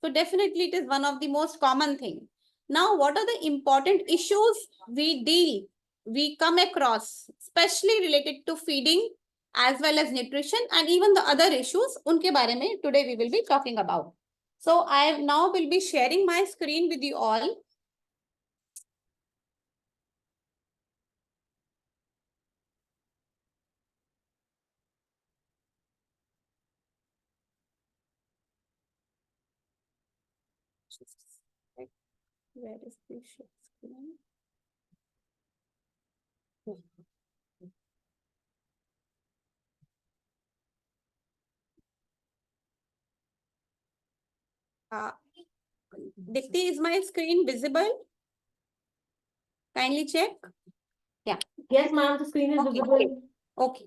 So definitely it is one of the most common thing. Now, what are the important issues we come across, especially related to feeding as well as nutrition and even the other issues, unke bare mein today we will be talking about. So I now will be sharing my screen with you all. Where is the share screen? Dikti, is my screen visible? Kindly check. Yeah. Yes, ma'am, the screen is visible. Okay.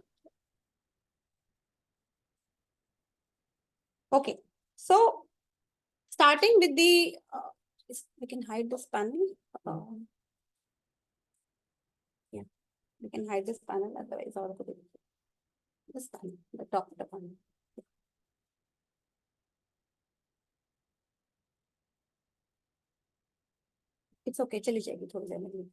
Okay. So starting with the, we can hide this panel. Yeah, we can hide this panel. Otherwise, all of this panel, the top of the panel. It's okay. Chali jayegi thodi der mein.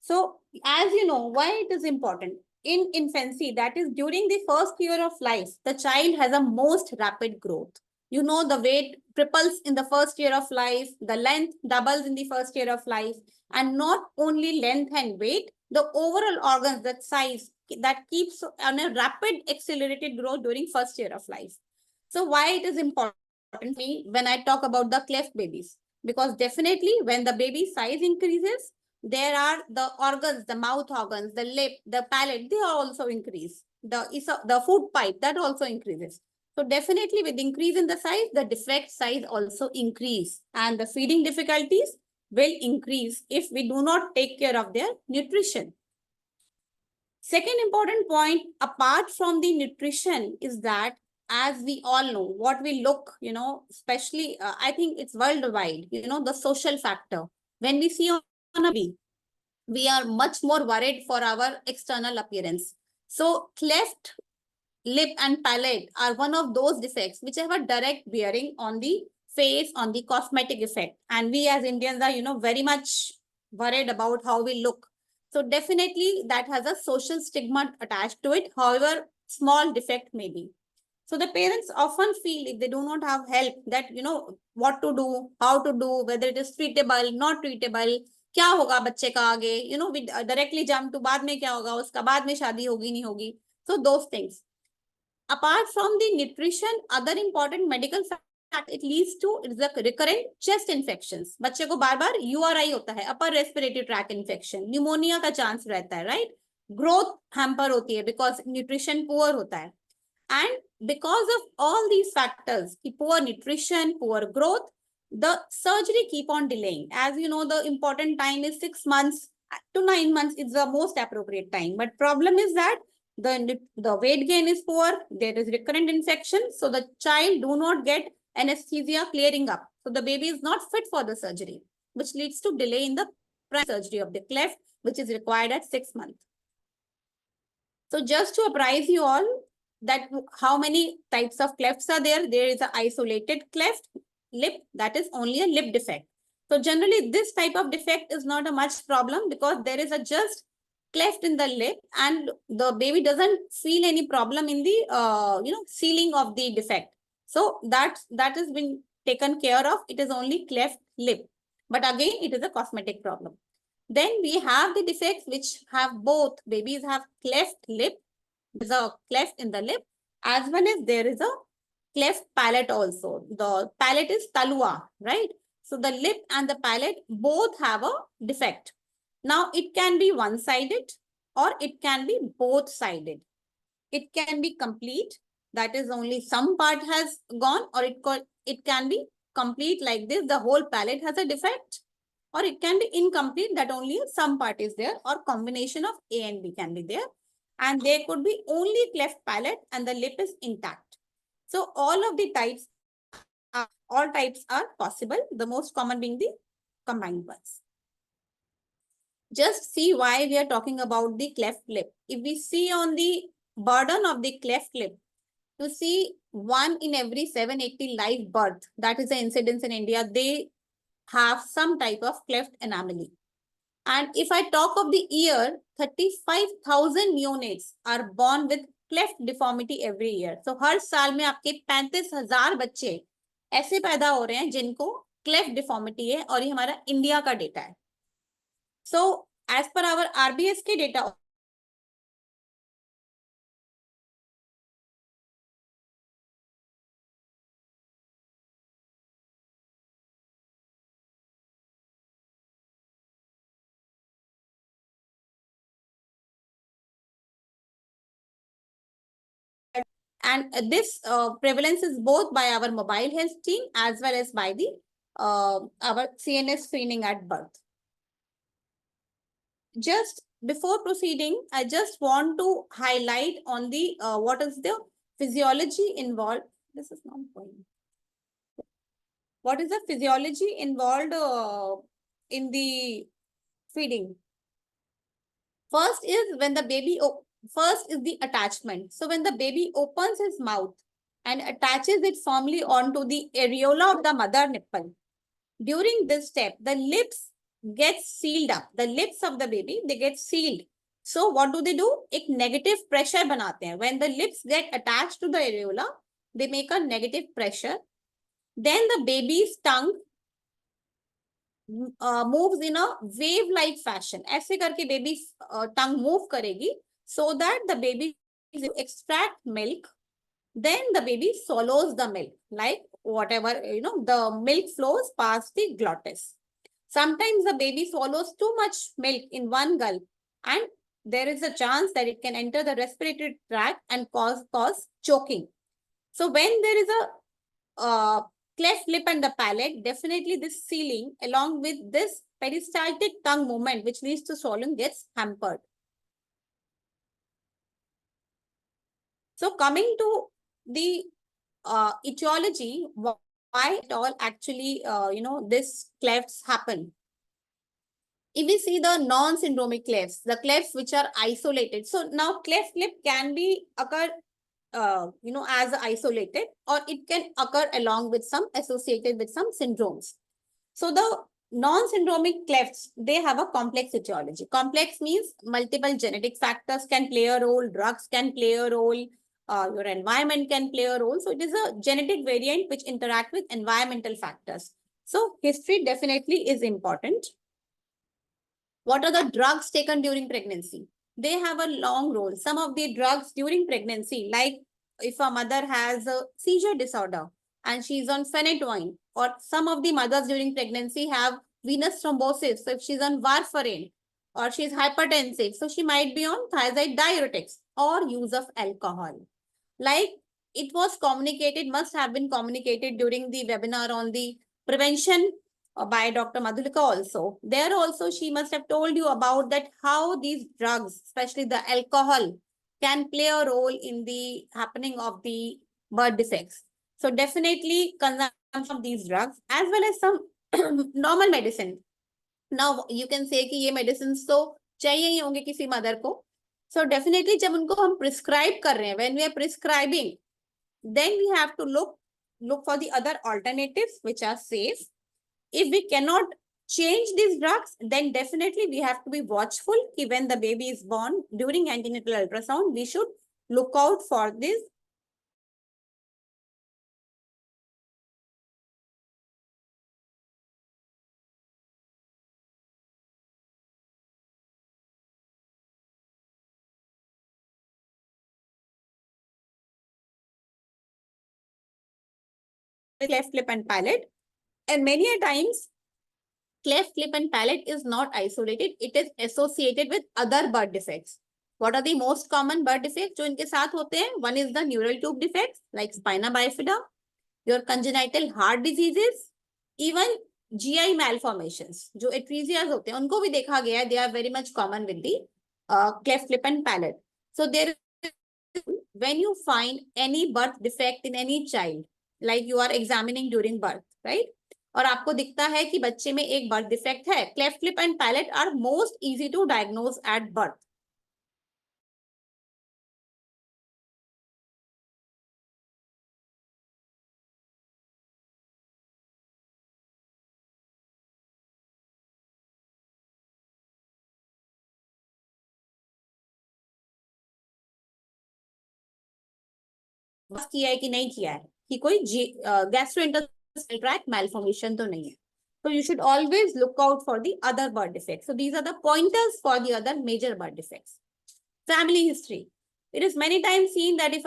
So, as you know, why it is important in infancy, that is during the first year of life, the child has a most rapid growth. You know, the weight triples in the first year of life, the length doubles in the first year of life, and not only length and weight, the overall organs, that size, that keeps on a rapid accelerated growth during first year of life. So why it is important to me when I talk about the cleft babies? Because definitely when the baby size increases, there are the organs, the mouth organs, the lip, the palate, they also increase. The food pipe, that also increases. So definitely with increase in the size, the defect size also increase, and the feeding difficulties will increase if we do not take care of their nutrition. Second important point, apart from the nutrition, is that as we all know, what we look, especially, I think it's worldwide, the social factor. When we see on a baby, we are much more worried for our external appearance. So cleft lip and palate are one of those defects which have a direct bearing on the face, on the cosmetic effect. And we as Indians are, very much worried about how we look. So definitely that has a social stigma attached to it, however small defect may be. So the parents often feel if they do not have help that, what to do, how to do, whether it is treatable, not treatable, क्या होगा बच्चे का आगे, we directly jump to बाद में क्या होगा, उसका बाद में शादी होगी नहीं होगी. So those things. Apart from the nutrition, other important medical fact it leads to is the recurrent chest infections. बच्चे को बार बार URI होता है, upper respiratory tract infection, pneumonia का chance रहता है, right? Growth hamper होती है because nutrition poor होता है. And because of all these factors, poor nutrition, poor growth, the surgery keep on delaying. As you know, the important time is 6 months to 9 months is the most appropriate time. But problem is that the weight gain is poor, there is recurrent infection, so the child do not get anesthesia clearing up. So the baby is not fit for the surgery, which leads to delay in the surgery of the cleft, which is required at 6 months. So just to apprise you all that how many types of clefts are there, there is an isolated cleft lip, that is only a lip defect. So generally this type of defect is not a much problem because there is a just cleft in the lip and the baby doesn't feel any problem in the sealing of the defect. So that has been taken care of. It is only cleft lip, but again it is a cosmetic problem. Then we have the defects which have both. Babies have cleft lip, there's a cleft in the lip, as well as there is a cleft palate also. The palate is talua, right? So the lip and the palate both have a defect. Now it can be one-sided or it can be both-sided. It can be complete, that is only some part has gone, or it can be complete like this, the whole palate has a defect, or it can be incomplete, that only some part is there, or combination of A and B can be there. And there could be only cleft palate and the lip is intact. So all of the types, all types are possible, the most common being the combined ones. Just see why we are talking about the cleft lip. If we see on the burden of the cleft lip, you see 1 in every 780 live birth, that is the incidence in India, they have some type of cleft anomaly. And if I talk of the year, 35,000 neonates are born with cleft deformity every year. So हर साल में आपके 35,000 बच्चे ऐसे पैदा हो रहे हैं जिनको cleft deformity है, और ये हमारा इंडिया का डेटा है. So as per our RBSK data, and this prevalence is both by our mobile health team as well as by the our CNS screening at birth. Just before proceeding, I just want to highlight on the what is the physiology involved. This is not going. What is the physiology involved in the feeding? First is when the baby, first is the attachment. So when the baby opens his mouth and attaches it firmly onto the areola of the mother nipple, during this step, the lips get sealed up. The lips of the baby, they get sealed. So what do? एक negative pressure बनाते हैं. When the lips get attached to the areola, they make a negative pressure. Then the baby's tongue moves in a wave-like fashion. ऐसे करके baby tongue move करेगी, so that the baby extract milk. Then the baby swallows the milk, like whatever, the milk flows past the glottis. Sometimes the baby swallows too much milk in one gulp, and there is a chance that it can enter the respiratory tract and cause choking. So when there is a cleft lip and the palate, definitely this sealing along with this peristaltic tongue movement, which leads to swallowing, gets hampered. So coming to the etiology, why it all actually, this clefts happen. If we see the non-syndromic clefts, the clefts which are isolated. So now cleft lip can be occur, as isolated, or it can occur along with some associated with some syndromes. So the non-syndromic clefts, they have a complex etiology. Complex means multiple genetic factors can play a role, drugs can play a role, your environment can play a role. So it is a genetic variant which interact with environmental factors. So history definitely is important. What are the drugs taken during pregnancy? They have a long role. Some of the drugs during pregnancy, like if a mother has a seizure disorder and she's on phenytoin, or some of the mothers during pregnancy have venous thrombosis. So if she's on warfarin, or she's hypertensive, so she might be on thiazide diuretics or use of alcohol. Like it was communicated, must have been communicated during the webinar on the prevention by Dr. Madhulika also. There also she must have told you about that how these drugs, especially the alcohol, can play a role in the happening of the birth defects. So definitely consumption of these drugs as well as some normal medicine. Now you can say कि ये medicines तो चाहिए ही होंगे किसी mother को. So definitely जब उनको हम prescribe कर रहे हैं, when we are prescribing, then we have to look for the other alternatives which are safe. If we cannot change these drugs, then definitely we have to be watchful कि when the baby is born, during antenatal ultrasound, we should look out for this cleft lip and palate. And many a times, cleft lip and palate is not isolated. It is associated with other birth defects. What are the most common birth defects जो इनके साथ होते हैं? One is the neural tube defects like spina bifida, your congenital heart diseases, even GI malformations. जो atresias होते हैं, उनको भी देखा गया है. They are very much common with the cleft lip and palate. So there, when you find any birth defect in any child, like you are examining during birth, right? और आपको दिखता है कि बच्चे में एक बर्थ डिफेक्ट है, cleft lip and palate are most easy to diagnose at birth. किया है कि नहीं किया है कि कोई गैस्ट्रोइंटेस्टाइनल ट्रैक्ट malformation तो नहीं है. So you should always look out for the other birth defects. So these are the pointers for the other major birth defects. Family history. It is many times seen that if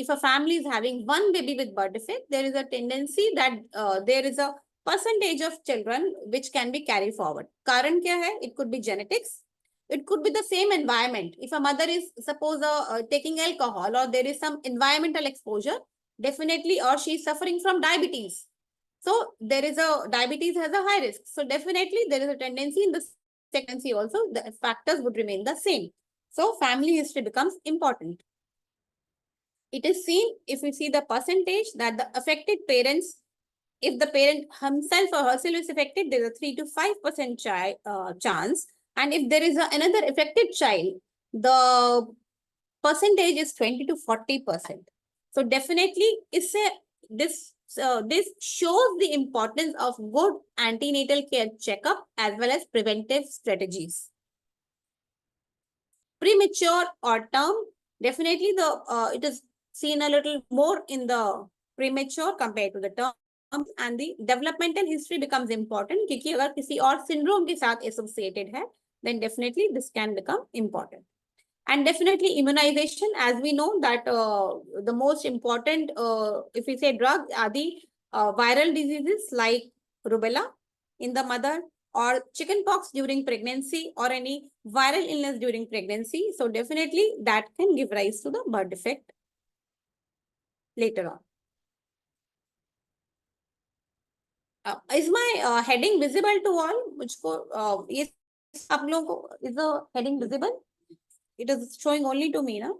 a family is having one baby with birth defect, there is a tendency that there is a percentage of children which can be carried forward. Karan kya hai? It could be genetics. It could be the same environment. If a mother is suppose taking alcohol or there is some environmental exposure, definitely, or she is suffering from diabetes. So there is a diabetes has a high risk. So definitely there is a tendency in the pregnancy also the factors would remain the same. So family history becomes important. It is seen if we see the percentage that the affected parents, if the parent himself or herself is affected, there is a 3 to 5% chance. And if there is another affected child, the percentage is 20 to 40%. So definitely this shows the importance of good antenatal care checkup as well as preventive strategies. Premature or term, definitely it is seen a little more in the premature compared to the term, and the developmental history becomes important क्योंकि अगर किसी और syndrome के साथ associated है, then definitely this can become important. And definitely immunization, as we know that the most important, if we say drugs, are the viral diseases like rubella in the mother or chickenpox during pregnancy or any viral illness during pregnancy. So definitely that can give rise to the birth defect later on. Is my heading visible to all? मुझको ये आप लोगों को is the heading visible? It is showing only to me, na?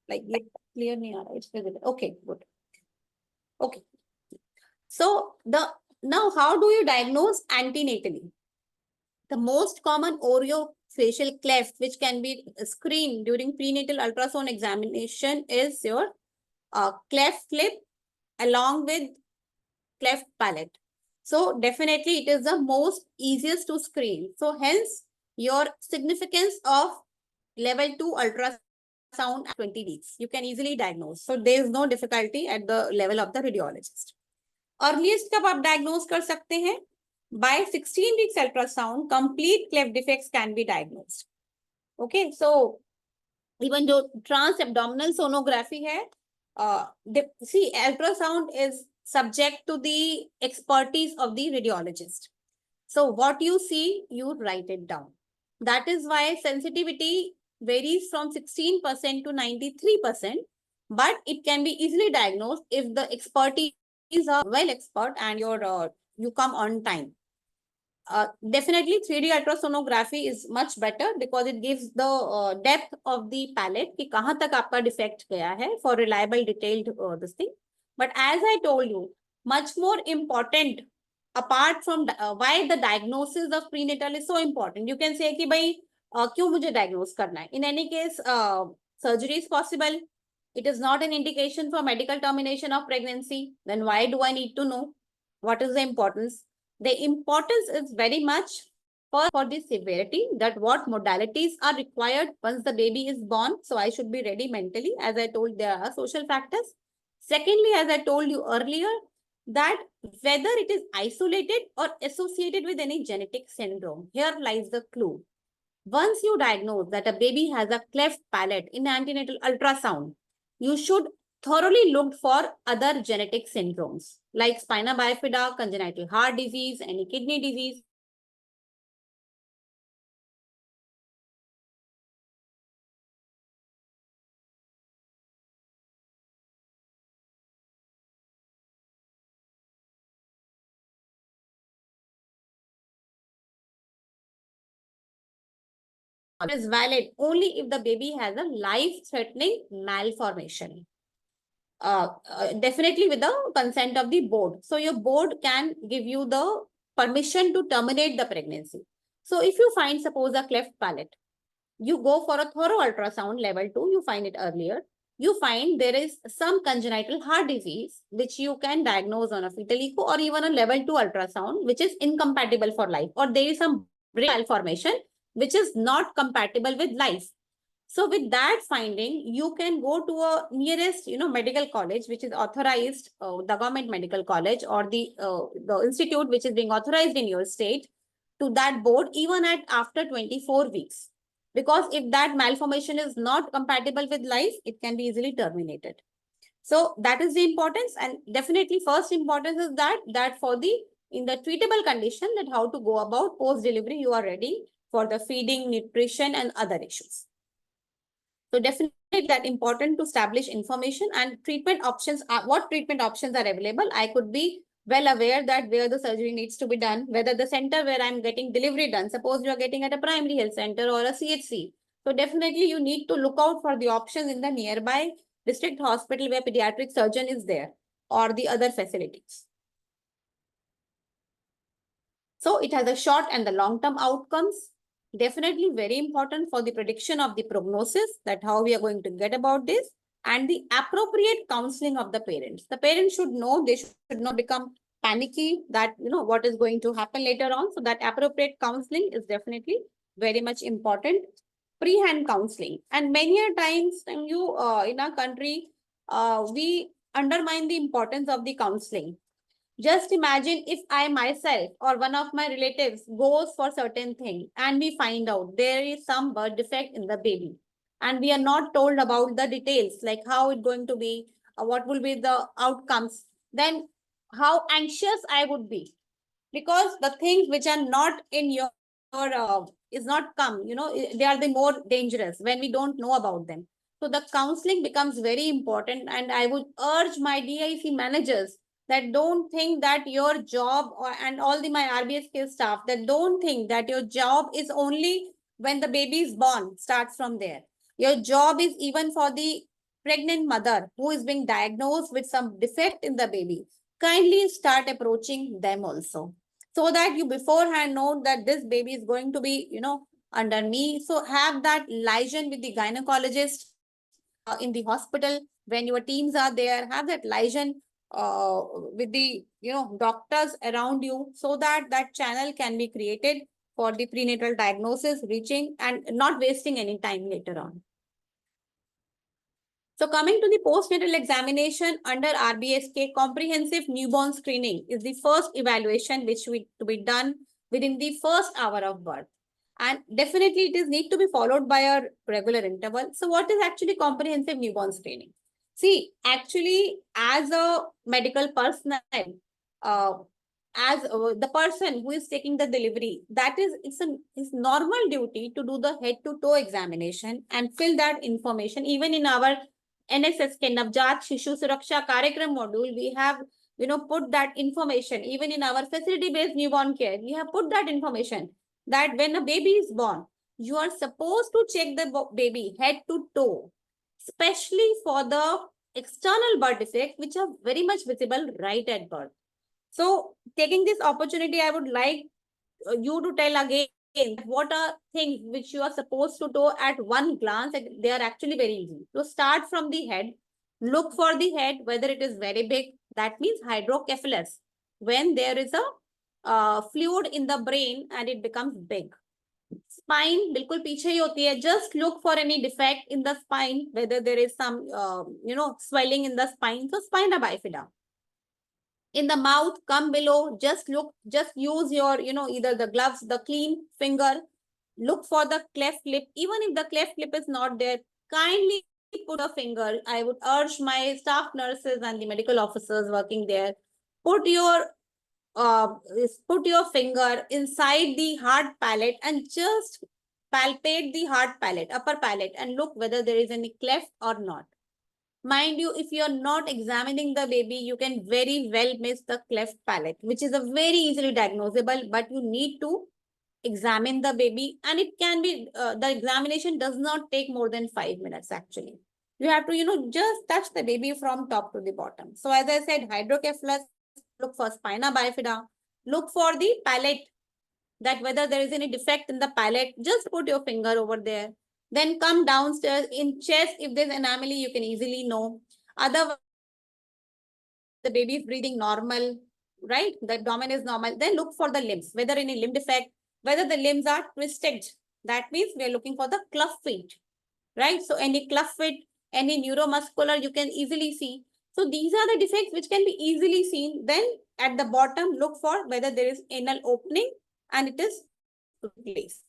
Like it clear nahi aa raha, it's visible. Okay, good. Okay. So now how do you diagnose antenatally? The most common orofacial cleft which can be screened during prenatal ultrasound examination is your cleft lip along with cleft palate. So definitely it is the most easiest to screen. So hence your significance of level 2 ultrasound at 20 weeks. You can easily diagnose. So there is no difficulty at the level of the radiologist. Earliest कब आप diagnose कर सकते हैं? By 16 weeks ultrasound, complete cleft defects can be diagnosed. Okay, so even जो transabdominal sonography है, see ultrasound is subject to the expertise of the radiologist. So what you see, you write it down. That is why sensitivity varies from 16% to 93%, but it can be easily diagnosed if the expertise are well expert and you come on time. Definitely 3D ultrasonography is much better because it gives the depth of the palate कि कहाँ तक आपका defect गया है for reliable detailed this thing. But as I told you, much more important apart from why the diagnosis of prenatal is so important. You can say कि भाई क्यों मुझे diagnose करना है? In any case, surgery is possible. It is not an indication for medical termination of pregnancy. Then why do I need to know? What is the importance? The importance is very much for the severity, that what modalities are required once the baby is born. So I should be ready mentally. As I told, there are social factors. Secondly, as I told you earlier, that whether it is isolated or associated with any genetic syndrome, here lies the clue. Once you diagnose that a baby has a cleft palate in antenatal ultrasound, you should thoroughly look for other genetic syndromes like spina bifida, congenital heart disease, any kidney disease. Is valid only if the baby has a life-threatening malformation. Definitely with the consent of the board. So your board can give you the permission to terminate the pregnancy. So if you find, suppose, a cleft palate, you go for a thorough ultrasound level 2, you find it earlier. You find there is some congenital heart disease, which you can diagnose on a fetal echo or even a level 2 ultrasound, which is incompatible for life, or there is some brain malformation, which is not compatible with life. So with that finding, you can go to a nearest, medical college, which is authorized, the government medical college or the institute which is being authorized in your state, to that board even at after 24 weeks. Because if that malformation is not compatible with life, it can be easily terminated. So that is the importance, and definitely first importance is that for the in the treatable condition, that how to go about post delivery, you are ready for the feeding, nutrition, and other issues. So definitely that important to establish information and treatment options. What treatment options are available? I could be well aware that where the surgery needs to be done, whether the center where I'm getting delivery done, suppose you are getting at a primary health center or a CHC. So definitely you need to look out for the options in the nearby district hospital where pediatric surgeon is there or the other facilities. So it has a short and the long-term outcomes. Definitely very important for the prediction of the prognosis, that how we are going to get about this, and the appropriate counseling of the parents. The parents should know, they should not become panicky that, what is going to happen later on. So that appropriate counseling is definitely very much important. Pre-hand counseling. And many a times when you, in our country, we undermine the importance of the counseling. Just imagine if I myself or one of my relatives goes for certain thing and we find out there is some birth defect in the baby and we are not told about the details, like how it's going to be, what will be the outcomes, then how anxious I would be, because the things which are not in your is not come, they are the more dangerous when we don't know about them. So the counseling becomes very important, and I would urge my DIC managers that don't think that your job and all my RBSK staff, that don't think that your job is only when the baby is born, starts from there. Your job is even for the pregnant mother who is being diagnosed with some defect in the baby. Kindly start approaching them also, so that you beforehand know that this baby is going to be, under me. So have that liaison with the gynecologist in the hospital when your teams are there. Have that liaison with the, doctors around you, so that that channel can be created for the prenatal diagnosis reaching and not wasting any time later on. So coming to the postnatal examination under RBSK, comprehensive newborn screening is the first evaluation which to be done within the first hour of birth. And definitely it is need to be followed by a regular interval. So what is actually comprehensive newborn screening? See, actually, as a medical personnel, as the person who is taking the delivery, that is, it's normal duty to do the head to toe examination and fill that information. Even in our NSSK, Navjat Shishu Suraksha Karyakram module, we have, put that information. Even in our facility-based newborn care, we have put that information that when a baby is born, you are supposed to check the baby head to toe, especially for the external birth defects, which are very much visible right at birth. So taking this opportunity, I would like you to tell again what are things which you are supposed to do at one glance. They are actually very easy. So start from the head. Look for the head, whether it is very big. That means hydrocephalus. When there is a fluid in the brain and it becomes big. Spine बिल्कुल पीछे ही होती है. Just look for any defect in the spine, whether there is some swelling in the spine. So spina bifida. In the mouth, come below, just look, just use your, either the gloves, the clean finger, look for the cleft lip. Even if the cleft lip is not there, kindly put a finger. I would urge my staff nurses and the medical officers working there, put your finger inside the hard palate and just palpate the hard palate, upper palate, and look whether there is any cleft or not. Mind you, if you're not examining the baby, you can very well miss the cleft palate, which is a very easily diagnosable, but you need to examine the baby, and it can be, the examination does not take more than 5 minutes actually. You have to, just touch the baby from top to the bottom. So as I said, hydrocephalus, look for spina bifida, look for the palate, that whether there is any defect in the palate, just put your finger over there. Then come downstairs. In chest, if there's anomaly, you can easily know. Otherwise, the baby is breathing normal, right? The abdomen is normal. Then look for the limbs, whether any limb defect, whether the limbs are twisted. That means we are looking for the club feet. right? So any cleft fit, any neuromuscular, you can easily see. So these are the defects which can be easily seen. Then at the bottom, look for whether there is anal opening and it is placed.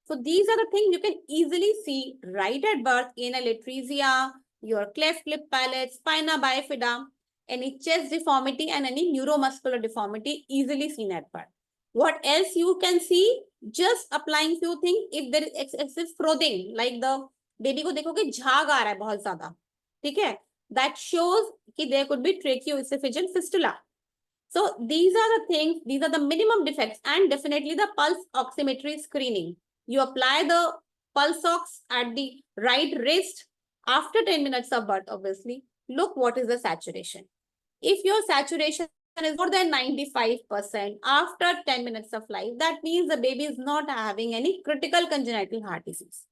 So these are the things you can easily see right at birth: anal atresia, your cleft lip palate, spina bifida, any chest deformity and any neuromuscular deformity easily seen at birth. What else you can see? Just applying few things. If there is excessive frothing, like the baby को देखोगे झाग आ रहा है बहुत ज्यादा, ठीक है? That shows कि there could be tracheoesophageal fistula. So these are the things, these are the minimum defects, and definitely the pulse oximetry screening. You apply the pulse ox at the right wrist after 10 minutes of birth, obviously. Look what is the saturation. If your saturation is more than 95% after 10 minutes of life, that means the baby is not having any critical congenital heart disease.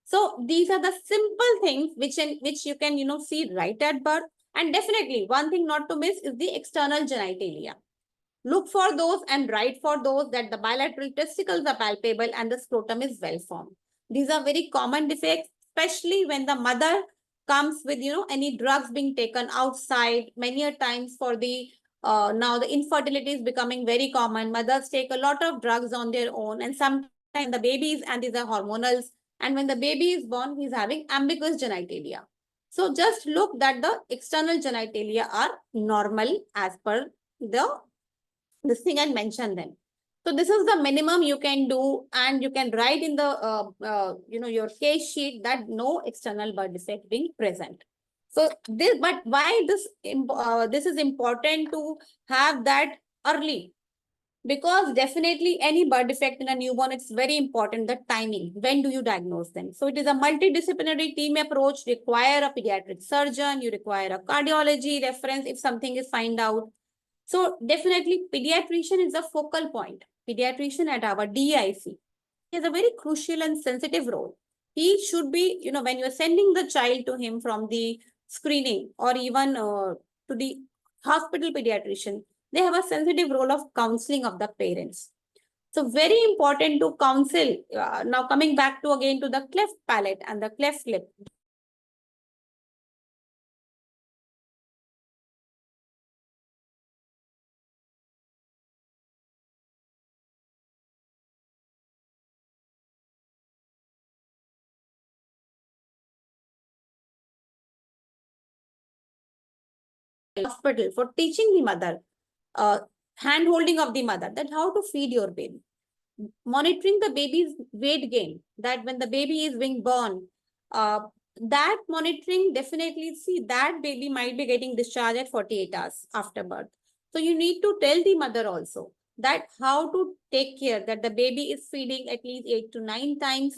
So these are the simple things which you can, see right at birth. And definitely one thing not to miss is the external genitalia. Look for those and write for those that the bilateral testicles are palpable and the scrotum is well formed. These are very common defects, especially when the mother comes with, any drugs being taken outside. Many a times for the, now the infertility is becoming very common. Mothers take a lot of drugs on their own, and sometimes the babies, and these are hormonals, and when the baby is born, he's having ambiguous genitalia. So just look that the external genitalia are normal as per this thing and mention them. So this is the minimum you can do, and you can write in the your case sheet that no external birth defect being present. So this, but why this is important to have that early? Because definitely any birth defect in a newborn, it's very important the timing. When do you diagnose them? So it is a multidisciplinary team approach. Require a pediatric surgeon, you require a cardiology reference if something is found out. So definitely pediatrician is a focal point. Pediatrician at our DIC is a very crucial and sensitive role. He should be, when you're sending the child to him from the screening or even to the hospital pediatrician, they have a sensitive role of counseling of the parents. So very important to counsel. Now coming back to again to the cleft palate and the cleft lip. Hospital for teaching the mother, hand holding of the mother, that how to feed your baby, monitoring the baby's weight gain, that when the baby is being born, that monitoring, definitely see that baby might be getting discharged at 48 hours after birth. So you need to tell the mother also that how to take care that the baby is feeding at least 8 to 9 times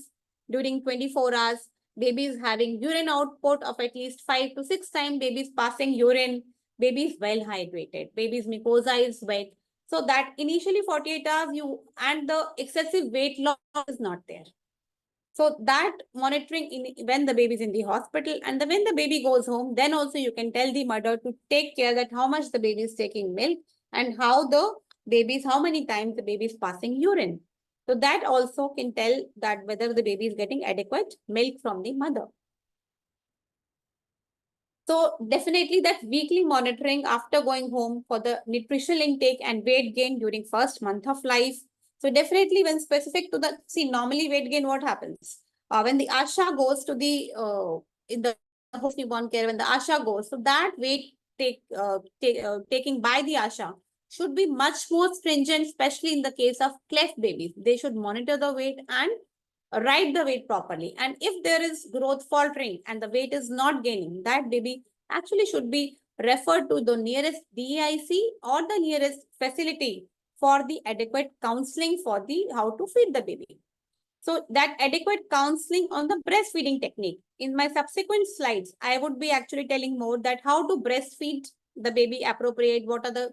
during 24 hours. Baby is having urine output of at least 5 to 6 times. Baby is passing urine. Baby is well hydrated. Baby's mucosa is wet. So that initially 48 hours and the excessive weight loss is not there. So that monitoring when the baby is in the hospital and when the baby goes home, then also you can tell the mother to take care that how much the baby is taking milk and how many times the baby is passing urine. So that also can tell that whether the baby is getting adequate milk from the mother. So definitely that weekly monitoring after going home for the nutritional intake and weight gain during first month of life. So definitely when specific to the, normally weight gain, what happens? When the ASHA goes to the, in the host newborn care, when the ASHA goes, so that weight taking by the ASHA should be much more stringent, especially in the case of cleft babies. They should monitor the weight and write the weight properly. And if there is growth faltering and the weight is not gaining, that baby actually should be referred to the nearest DIC or the nearest facility for the adequate counseling for the how to feed the baby. So that adequate counseling on the breastfeeding technique. In my subsequent slides, I would be actually telling more that how to breastfeed the baby appropriate, what are the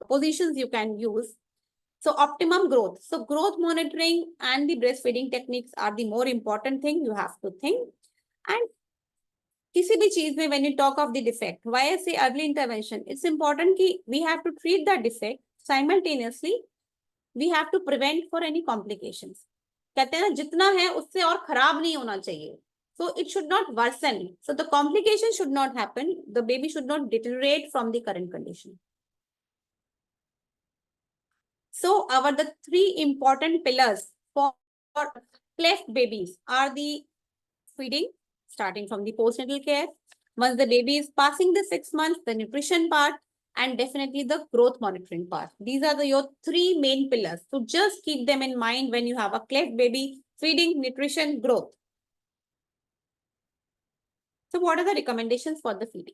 positions you can use. So optimum growth. So growth monitoring and the breastfeeding techniques are the more important thing you have to think. And किसी भी चीज में when you talk of the defect, why I say early intervention, it's important कि we have to treat that defect simultaneously. We have to prevent for any complications. कहते हैं ना जितना है उससे और खराब नहीं होना चाहिए. So it should not worsen. So the complication should not happen. The baby should not deteriorate from the current condition. So the three important pillars for cleft babies are the feeding, starting from the postnatal care. Once the baby is passing the 6 months, the nutrition part, and definitely the growth monitoring part. These are your three main pillars. So just keep them in mind when you have a cleft baby: feeding, nutrition, growth. So what are the recommendations for the feeding?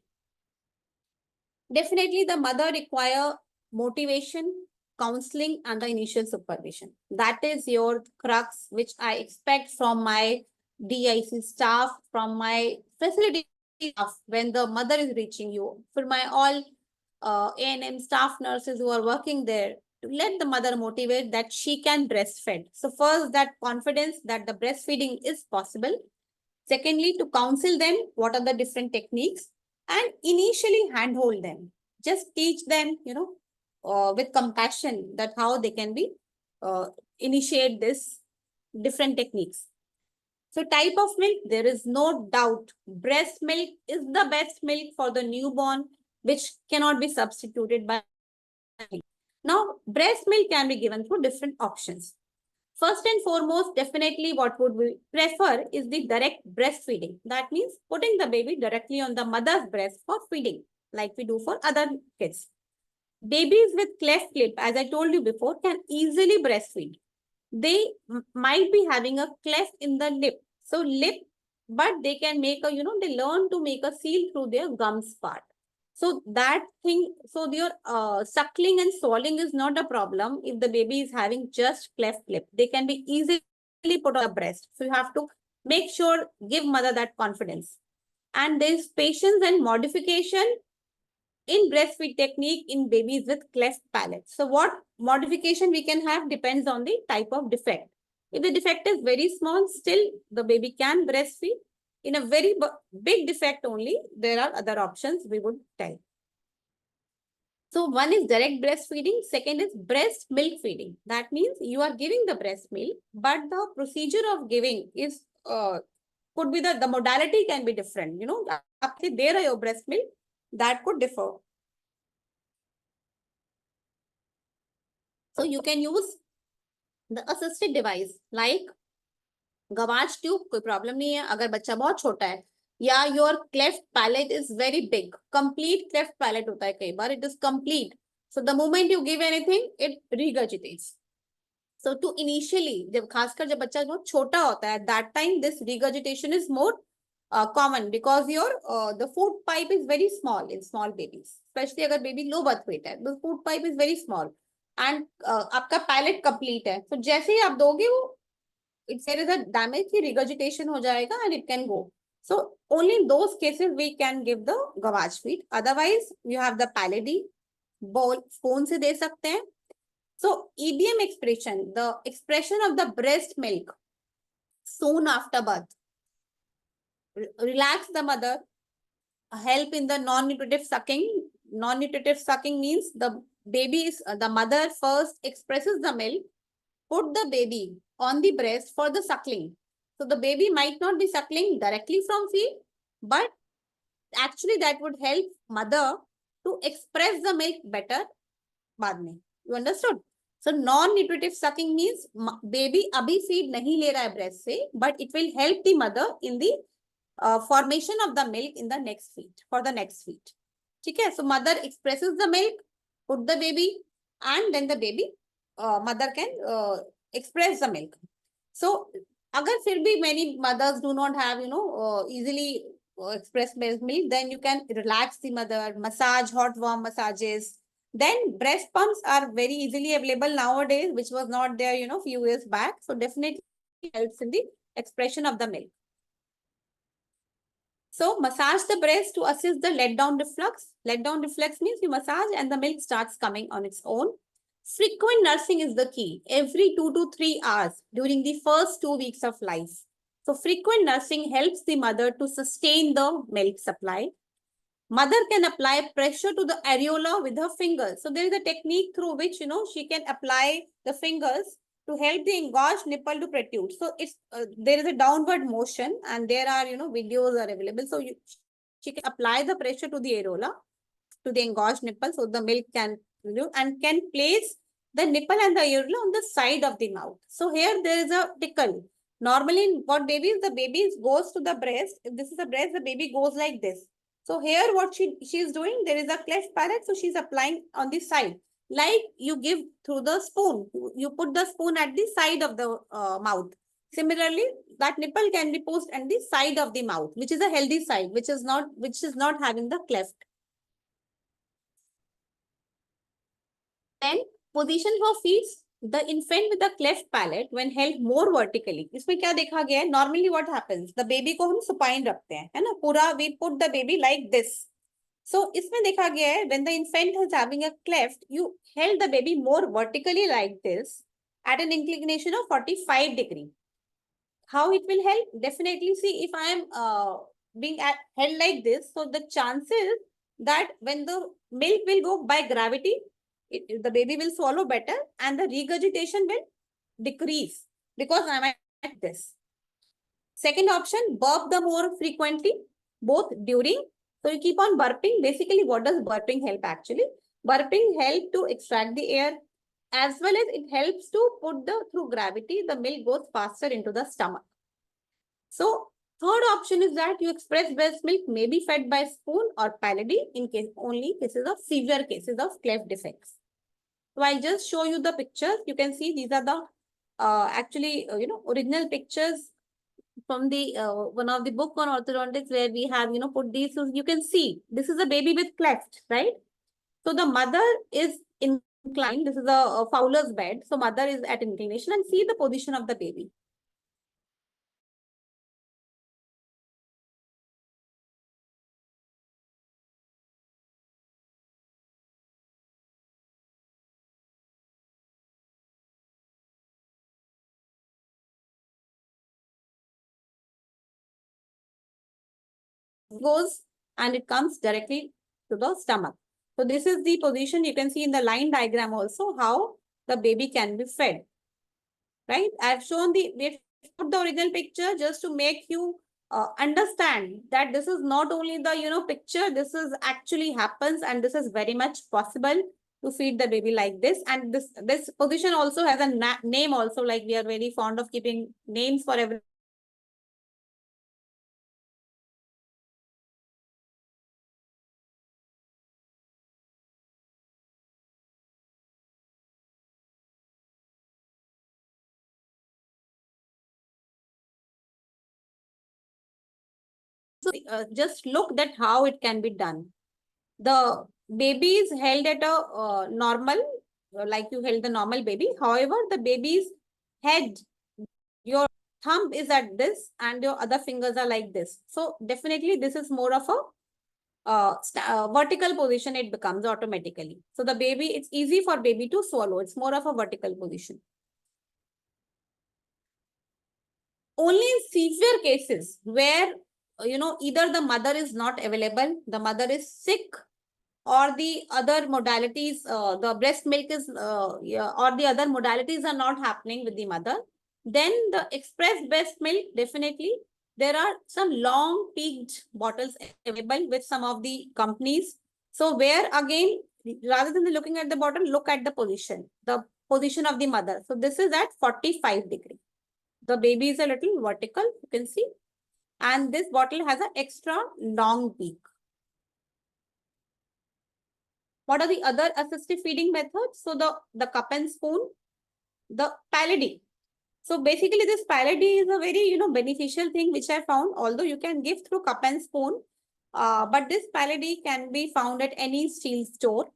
Definitely the mother require motivation, counseling, and the initial supervision. That is your crux, which I expect from my DIC staff, from my facility staff when the mother is reaching you. For my all A&M staff nurses who are working there, to let the mother motivate that she can breastfeed. So first, that confidence that the breastfeeding is possible. Secondly, to counsel them what are the different techniques, and initially handhold them. Just teach them, with compassion, that how they can be initiate this different techniques. So type of milk, there is no doubt. Breast milk is the best milk for the newborn, which cannot be substituted by milk. Now, breast milk can be given through different options. First and foremost, definitely what would we prefer is the direct breastfeeding. That means putting the baby directly on the mother's breast for feeding, like we do for other kids. Babies with cleft lip, as I told you before, can easily breastfeed. They might be having a cleft in the lip. So lip, but they can make a, they learn to make a seal through their gums part. So that thing, so your suckling and swallowing is not a problem if the baby is having just cleft lip. They can be easily put on the breast. So you have to make sure, give mother that confidence. And there is patience and modification in breastfeed technique in babies with cleft palate. So what modification we can have depends on the type of defect. If the defect is very small, still the baby can breastfeed. In a very big defect only, there are other options we would tell. So one is direct breastfeeding. Second is breast milk feeding. That means you are giving the breast milk, but the procedure of giving is could be the modality can be different. After there are your breast milk, that could differ. So you can use the assisted device like gavage tube, कोई problem नहीं है अगर बच्चा बहुत छोटा है, या your cleft palate is very big, complete cleft palate होता है कई बार, it is complete, so the moment you give anything it regurgitates. So to initially, जब खासकर जब बच्चा बहुत छोटा होता है, that time this regurgitation is more common because your the food pipe is very small in small babies, especially अगर baby low birth weight है, the food pipe is very small and आपका palate complete है, so जैसे ही आप दोगे वो if there is a damage, the regurgitation हो जाएगा and it can go. So only in those cases we can give the gavach feed. Otherwise you have the palady bowl, spoon से दे सकते हैं. So EBM expression, the expression of the breast milk soon after birth, relax the mother, help in the non-nutritive sucking. Non-nutritive sucking means the baby is the mother first expresses the milk, put the baby on the breast for the suckling. So the baby might not be suckling directly from feed, but actually that would help mother to express the milk better. You understood? So non-nutritive sucking means baby abhi feed nahi le raha hai breast se, but it will help the mother in the formation of the milk in the next feed, for the next feed. Okay, so mother expresses the milk, put the baby, and then the baby, mother can express the milk. So, agar fir bhi many mothers do not have, easily express milk, then you can relax the mother, massage, hot warm massages. Then breast pumps are very easily available nowadays, which was not there, few years back. So definitely helps in the expression of the milk. So massage the breast to assist the let down reflux. Let down reflux means you massage and the milk starts coming on its own. Frequent nursing is the key. Every 2 to 3 hours during the first 2 weeks of life. So frequent nursing helps the mother to sustain the milk supply. Mother can apply pressure to the areola with her fingers. So there is a technique through which, she can apply the fingers to help the engorged nipple to protrude. So it's there is a downward motion, and there are videos are available. So she can apply the pressure to the areola, to the engorged nipple, so the milk can and can place the nipple and the areola on the side of the mouth. So here there is a tickle. Normally, what babies, the baby goes to the breast. If this is the breast, the baby goes like this. So here what she is doing, there is a cleft palate, so she's applying on the side. Like you give through the spoon. You put the spoon at the side of the mouth. Similarly, that nipple can be pushed at the side of the mouth, which is a healthy side, which is not having the cleft. Then position for feet. The infant with the cleft palate when held more vertically. इसमें क्या देखा गया है? Normally what happens? The baby को हम supine रखते हैं, है ना? पूरा we put the baby like this. So इसमें देखा गया है when the infant is having a cleft, you held the baby more vertically like this at an inclination of 45 degree. How it will help? Definitely, see, if I am being held like this, so the chances that when the milk will go by gravity, the baby will swallow better and the regurgitation will decrease because I am at this. Second option, burp the more frequently, both during. So you keep on burping. Basically, what does burping help actually? Burping help to extract the air, as well as it helps to put through gravity, the milk goes faster into the stomach. So third option is that you express breast milk may be fed by spoon or pallidi in case only cases of severe cases of cleft defects. So I just show you the pictures. You can see these are the original pictures from the one of the book on orthodontics where we have put these. So you can see this is a baby with cleft, right? So the mother is inclined. This is a Fowler's bed. So mother is at inclination, and see the position of the baby. Goes and it comes directly to the stomach. So this is the position. You can see in the line diagram also how the baby can be fed. Right? I've shown we put the original picture just to make you understand that this is not only the picture. This is actually happens, and this is very much possible to feed the baby like this. And this position also has a name also. Like we are very fond of keeping names for every. So just look at how it can be done. The baby is held at a normal, like you held the normal baby. However, the baby's head, your thumb is at this and your other fingers are like this. So definitely this is more of a vertical position. It becomes automatically. So the baby, it's easy for baby to swallow. It's more of a vertical position. Only in severe cases where either the mother is not available, the mother is sick, or the other modalities, the breast milk is, or the other modalities are not happening with the mother, then the express breast milk, definitely, there are some long peaked bottles available with some of the companies. So where again, rather than looking at the bottle, look at the position of the mother. So this is at 45 degree. The baby is a little vertical, you can see. And this bottle has an extra long beak. What are the other assistive feeding methods? So the cup and spoon, the pallidi. So basically this pallidi is a very beneficial thing which I found, although you can give through cup and spoon, but this pallidi can be found at any steel store.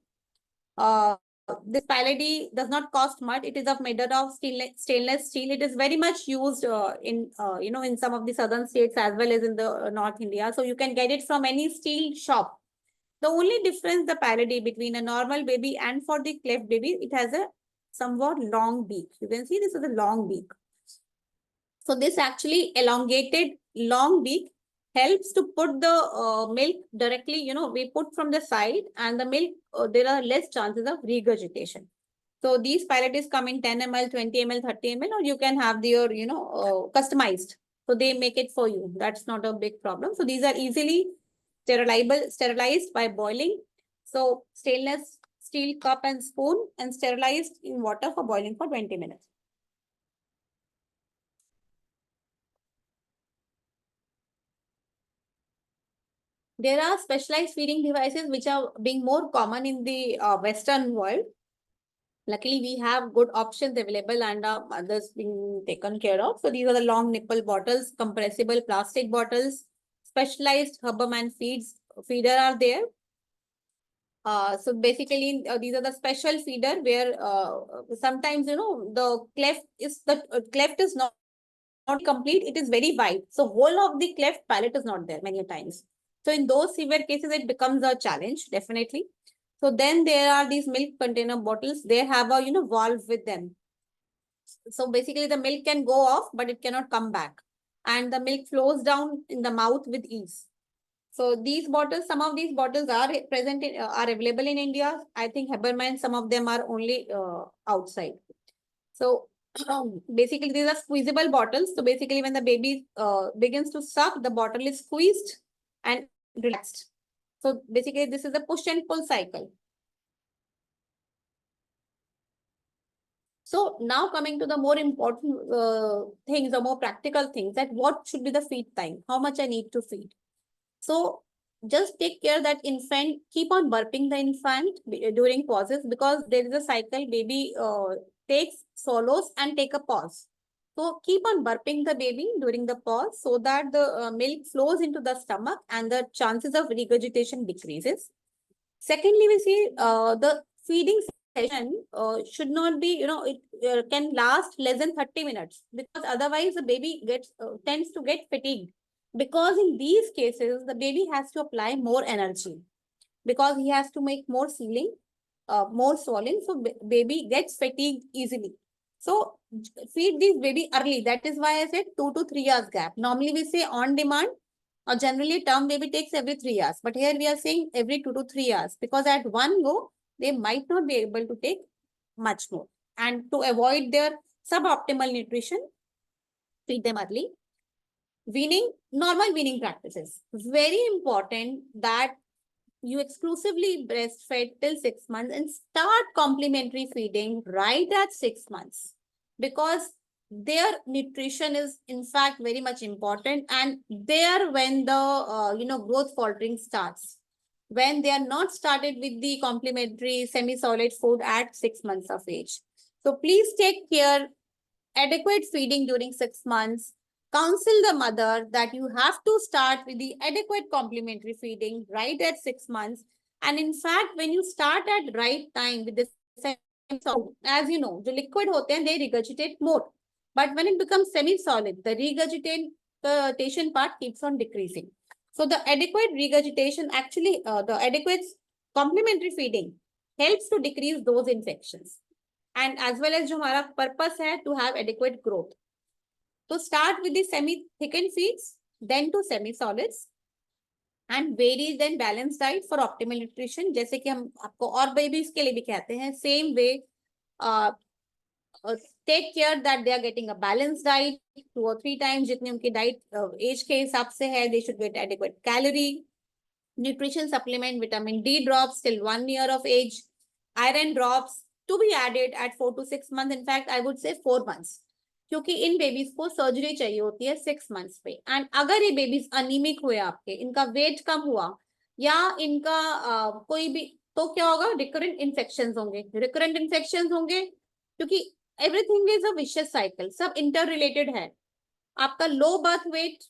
This pallidi does not cost much. It is made of stainless steel. It is very much used in some of the southern states as well as in the North India. So you can get it from any steel shop. The only difference, the pallidi between a normal baby and for the cleft baby, it has a somewhat long beak. You can see this is a long beak. So this actually elongated long beak helps to put the milk directly, we put from the side, and the milk, there are less chances of regurgitation. So these palettes come in 10 ml, 20 ml, 30 ml, or you can have your, customized. So they make it for you. That's not a big problem. So these are easily sterilized by boiling. So stainless steel cup and spoon and sterilized in water for boiling for 20 minutes. There are specialized feeding devices which are being more common in the Western world. Luckily, we have good options available and others being taken care of. So these are the long nipple bottles, compressible plastic bottles, specialized Herberman feeder are there. So basically, these are the special feeder where sometimes the cleft is not complete. It is very wide. So whole of the cleft palate is not there many times. So in those severe cases, it becomes a challenge definitely. So then there are these milk container bottles. They have a valve with them. So basically, the milk can go off, but it cannot come back, and the milk flows down in the mouth with ease. So these bottles, some of these bottles are present in, are available in India. I think Haberman, some of them are only outside. So basically, these are squeezable bottles. So basically, when the baby begins to suck, the bottle is squeezed and relaxed. So basically, this is a push and pull cycle. So now coming to the more important things, the more practical things, that what should be the feed time, how much I need to feed. So just take care that infant, keep on burping the infant during pauses, because there is a cycle, baby takes, swallows and take a pause. So keep on burping the baby during the pause so that the milk flows into the stomach and the chances of regurgitation decreases. Secondly, we see the feeding session should not be, it can last less than 30 minutes, because otherwise the baby tends to get fatigued. Because in these cases, the baby has to apply more energy because he has to make more sealing, more swallowing. So baby gets fatigued easily. So feed this baby early. That is why I said 2 to 3 hours gap. Normally we say on demand, or generally term baby takes every 3 hours. But here we are saying every 2 to 3 hours, because at one go, they might not be able to take much more. And to avoid their suboptimal nutrition, feed them early. Weaning, normal weaning practices. Very important that you exclusively breastfeed till 6 months and start complementary feeding right at 6 months, because their nutrition is in fact very much important, and there when the growth faltering starts, when they are not started with the complementary semi-solid food at 6 months of age. So please take care, adequate feeding during 6 months. Counsel the mother that you have to start with the adequate complementary feeding right at 6 months. And in fact, when you start at right time with this, as you know, the liquid hote hain, they regurgitate more. But when it becomes semi-solid, the regurgitation part keeps on decreasing. So the adequate regurgitation, actually, the adequate complementary feeding helps to decrease those infections. And as well as जो हमारा purpose है to have adequate growth. So start with the semi-thickened feeds, then to semi-solids, and varied and balanced diet for optimal nutrition. जैसे कि हम आपको और babies के लिए भी कहते हैं, same way, take care that they are getting a balanced diet 2 or 3 times. जितनी उनकी diet age के हिसाब से है, they should get adequate calorie, nutrition supplement, vitamin D drops till 1 year of age, iron drops to be added at 4 to 6 months. In fact, I would say 4 months. क्योंकि इन babies को surgery चाहिए होती है 6 months पे. And अगर ये babies anaemic हुए आपके, इनका वेट कम हुआ या इनका कोई भी, तो क्या होगा, रिकरेंट इन्फेक्शंस होंगे क्योंकि everything is a vicious cycle, सब इंटर रिलेटेड है. आपका लो बर्थ वेट,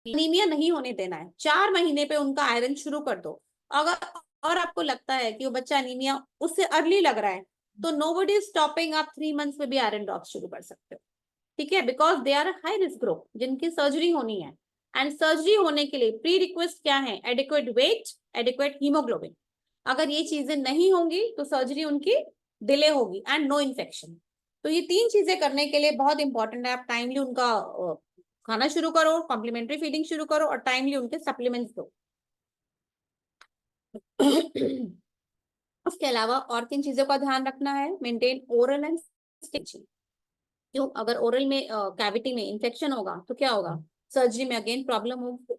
एनीमिया नहीं होने देना है. 4 महीने पे उनका आयरन शुरू कर दो. अगर और आपको लगता है कि वो बच्चा एनीमिया उससे अर्ली लग रहा है, तो नोबडी इज स्टॉपिंग, आप 3 मंथ्स में भी आयरन ड्रॉप्स शुरू कर सकते हो. ठीक है, because they are high risk group जिनकी सर्जरी होनी है. एंड सर्जरी होने के लिए प्री रिक्वेस्ट क्या है, एडिक्वेट वेट, एडिक्वेट हीमोग्लोबिन. अगर ये चीजें नहीं होंगी तो सर्जरी उनकी डिले होगी एंड नो इन्फेक्शन। तो ये 3 चीजें करने के लिए बहुत इंपॉर्टेंट है, आप टाइमली उनका खाना शुरू करो, कॉम्प्लीमेंट्री फीडिंग शुरू करो और टाइमली उनके सप्लीमेंट्स दो। उसके अलावा और किन चीजों का ध्यान रखना है? Maintain oral and stitching. क्यों? अगर ओरल में कैविटी में इंफेक्शन होगा तो क्या होगा? सर्जरी में अगेन प्रॉब्लम होगी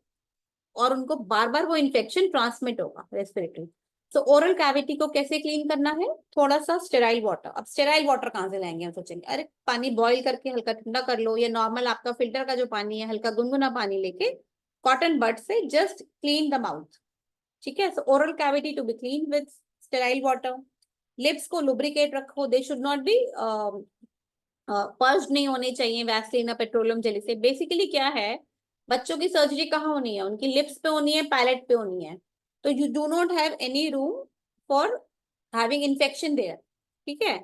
और उनको बार बार वो इन्फेक्शन ट्रांसमिट होगा रेस्पिरेटरी। तो ओरल कैविटी को कैसे क्लीन करना है? थोड़ा सा स्टेराइल वाटर। अब स्टेराइल वाटर कहाँ से लाएंगे? हम सोचेंगे अरे पानी बॉईल करके हल्का ठंडा कर लो, या नॉर्मल आपका फिल्टर का जो पानी है हल्का गुनगुना पानी लेके कॉटन बड से जस्ट क्लीन द माउथ। ठीक है, so oral cavity to be clean with sterile water. Lips को लुब्रिकेट रखो, they should not be purge नहीं होने चाहिए वैसलीन या पेट्रोलियम जेली से। बेसिकली क्या है, बच्चों की सर्जरी कहाँ होनी है? उनकी लिप्स पे होनी है, पैलेट पे होनी है। तो you do not have any room for having infection there. ठीक है,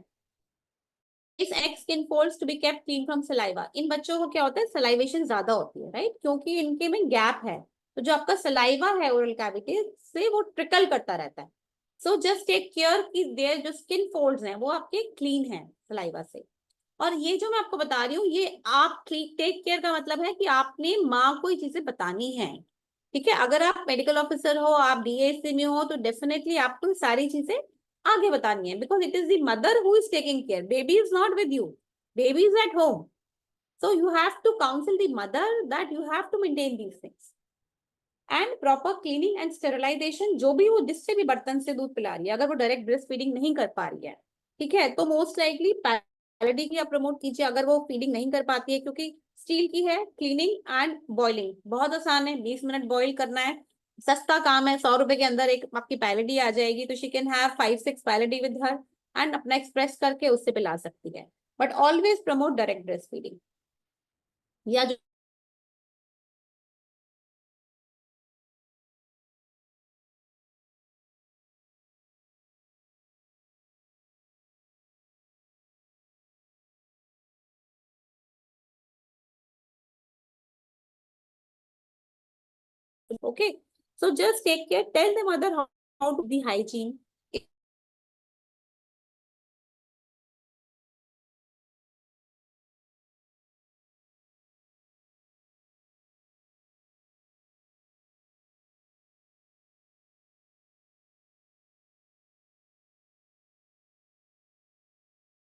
इस एक्स skin folds to be kept clean from saliva. इन बच्चों को क्या होता है, सलाइवेशन ज्यादा होती है, राइट, क्योंकि इनके में गैप है। तो जो आपका सलाइवा है ओरल कैविटी से वो ट्रिकल करता रहता है। सो जस्ट टेक केयर कि देयर जो स्किन फोल्ड्स हैं वो आपके क्लीन है सलाइवा से। और ये जो मैं आपको बता रही हूँ ये आप टेक केयर का मतलब है कि आपने माँ को ये चीजें बतानी है। ठीक है, अगर आप मेडिकल ऑफिसर हो, आप डीएससी में हो, तो डेफिनेटली आपको सारी चीजें आगे बतानी है, because it is the mother who is taking care, baby is not with you, baby is at home. So you have to counsel the mother that you have to maintain these things and proper cleaning and sterilization. जो भी वो जिससे भी बर्तन से दूध पिला रही है, अगर वो डायरेक्ट ब्रेस्ट फीडिंग नहीं कर पा रही है, ठीक है, तो मोस्ट लाइकली पैलेडी की आप प्रमोट कीजिए अगर वो फीडिंग नहीं कर पाती है, क्योंकि स्टील की है। क्लीनिंग एंड बॉइलिंग बहुत आसान है, 20 मिनट बॉइल करना है, सस्ता काम है। 100 रुपए के अंदर एक आपकी पैलेडी आ जाएगी, तो she can have 5-6 paladai with her and अपना एक्सप्रेस करके उससे पिला सकती है। But always promote direct breast feeding. या जो okay, so just take care, tell the mother how to be hygiene.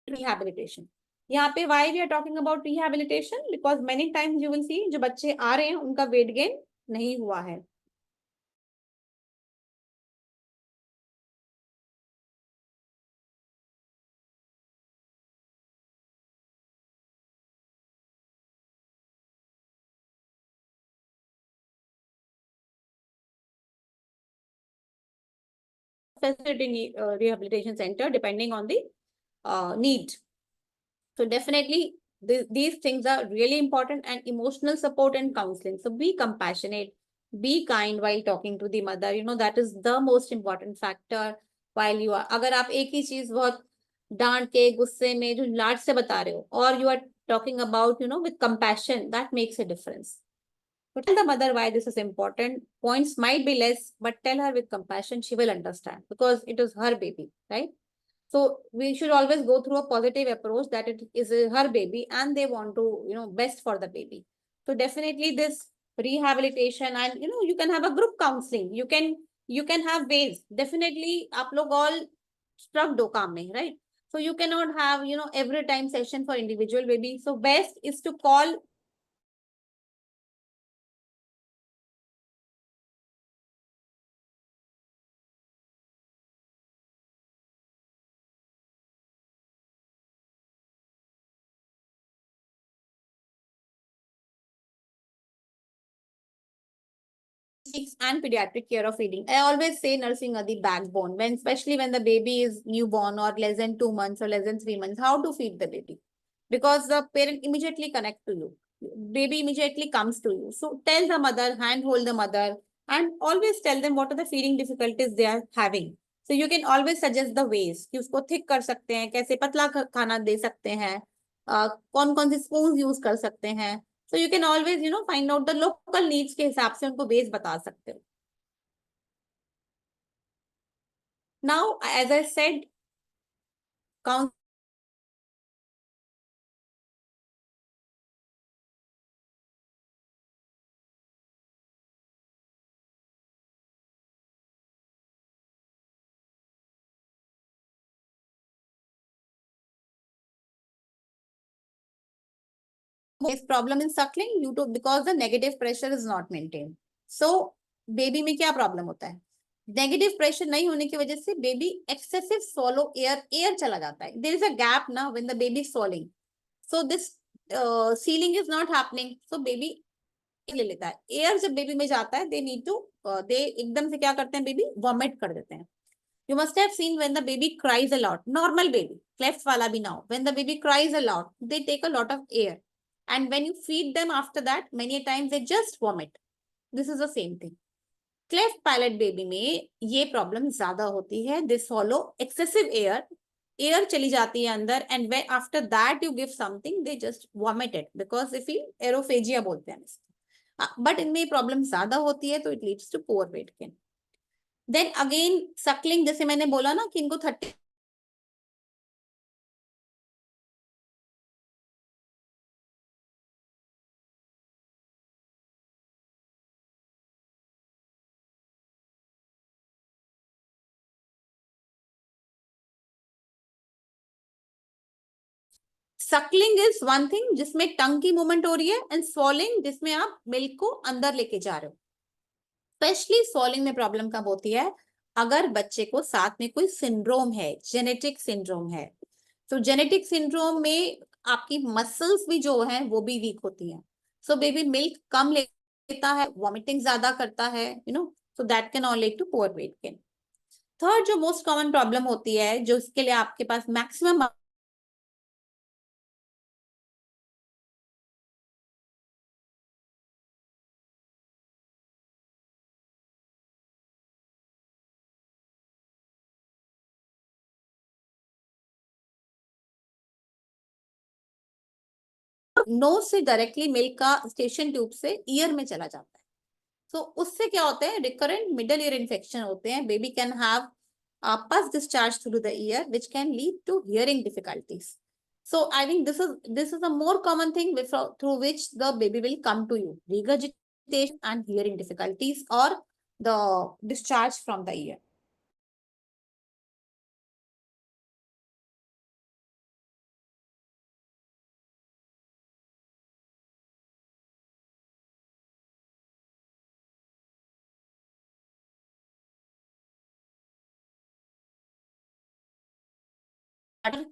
Rehabilitation, यहाँ पे why we are talking about rehabilitation, because many times you will see जो बच्चे आ रहे हैं उनका weight gain नहीं हुआ है। Facility rehabilitation center depending on the need. So definitely these things are really important, and emotional support and counseling. So be compassionate, be kind while talking to the mother. You know, that is the most important factor while you are, अगर आप एक ही चीज बहुत डांट के गुस्से में जो लाड से बता रहे हो, और you are talking about, you know, with compassion, that makes a difference. So tell the mother why this is important. Points might be less, but tell her with compassion, she will understand because it is her baby, right? So we should always go through a positive approach that it is her baby and they want to, you know, best for the baby. So definitely this rehabilitation, and you know, you can have a group counseling. You can have ways. Definitely, आप लोग all struck दो काम में, right? So you cannot have, you know, every time session for individual baby. So best is to call and pediatric care of feeding. I always say nursing are the backbone, when especially when the baby is newborn or less than 2 months or less than 3 months, how to feed the baby, because the parent immediately connect to you, baby immediately comes to you. So tell the mother, handhold the mother, and always tell them what are the feeding difficulties they are having. So you can always suggest the ways कि उसको thick कर सकते हैं, कैसे पतला खाना दे सकते हैं, कौन कौन से स्पून यूज कर सकते हैं। So you can always, you know, find out the local needs के हिसाब से उनको बेस बता सकते हो। Now, as I said, count is problem in suckling due to because the negative pressure is not maintained. So baby में क्या problem होता है? Negative pressure नहीं होने की वजह से baby excessive swallow air चला जाता है. There is a gap now when the baby is swallowing. So this sealing is not happening. So baby ले लेता है. Air जब baby में जाता है, they need to they एकदम से क्या करते हैं baby vomit कर देते हैं. You must have seen when the baby cries a lot. Normal baby, cleft वाला भी now. When the baby cries a lot, they take a lot of air. And when you feed them after that, many times they just vomit. This is the same thing. Cleft palate baby में ये problem ज़्यादा होती है. They swallow excessive air. Air चली जाती है अंदर and when after that you give something, they just vomit it because they feel aerophagia बोलते हैं इसको. But इनमें problem ज़्यादा होती है तो it leads to poor weight gain. Then again suckling जैसे मैंने बोला ना कि इनको 30 suckling is one thing जिसमें टंग की मूवमेंट हो रही है एंड swallowing जिसमें आप मिल्क को अंदर लेके जा रहे हो. स्पेशली swallowing में प्रॉब्लम कब होती है अगर बच्चे को साथ में कोई सिंड्रोम है, जेनेटिक सिंड्रोम है. तो जेनेटिक सिंड्रोम में आपकी मसल्स भी जो है वो भी वीक होती हैं. सो बेबी मिल्क कम लेता है, वॉमिटिंग ज्यादा करता है, so that can all lead to poor weight gain. Third जो मोस्ट कॉमन प्रॉब्लम होती है जो इसके लिए आपके पास मैक्सिमम नोज से डायरेक्टली मिल्क का स्टेशन ट्यूब से ईयर में चला जाता है. सो उससे क्या होता है रिकरेंट मिडल ईयर इन्फेक्शन होते हैं. Baby can have pus discharge through the ear which can lead to hearing difficulties. So I think this is a more common thing through which the baby will come to you, regurgitation and hearing difficulties or the discharge from the ear.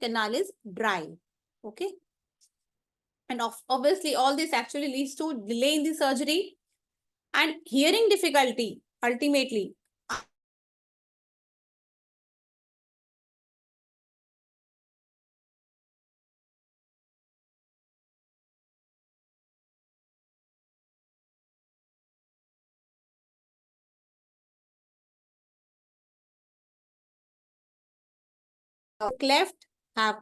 Canal is dry. Okay. And obviously all this actually leads to delay in the surgery and hearing difficulty ultimately. Cleft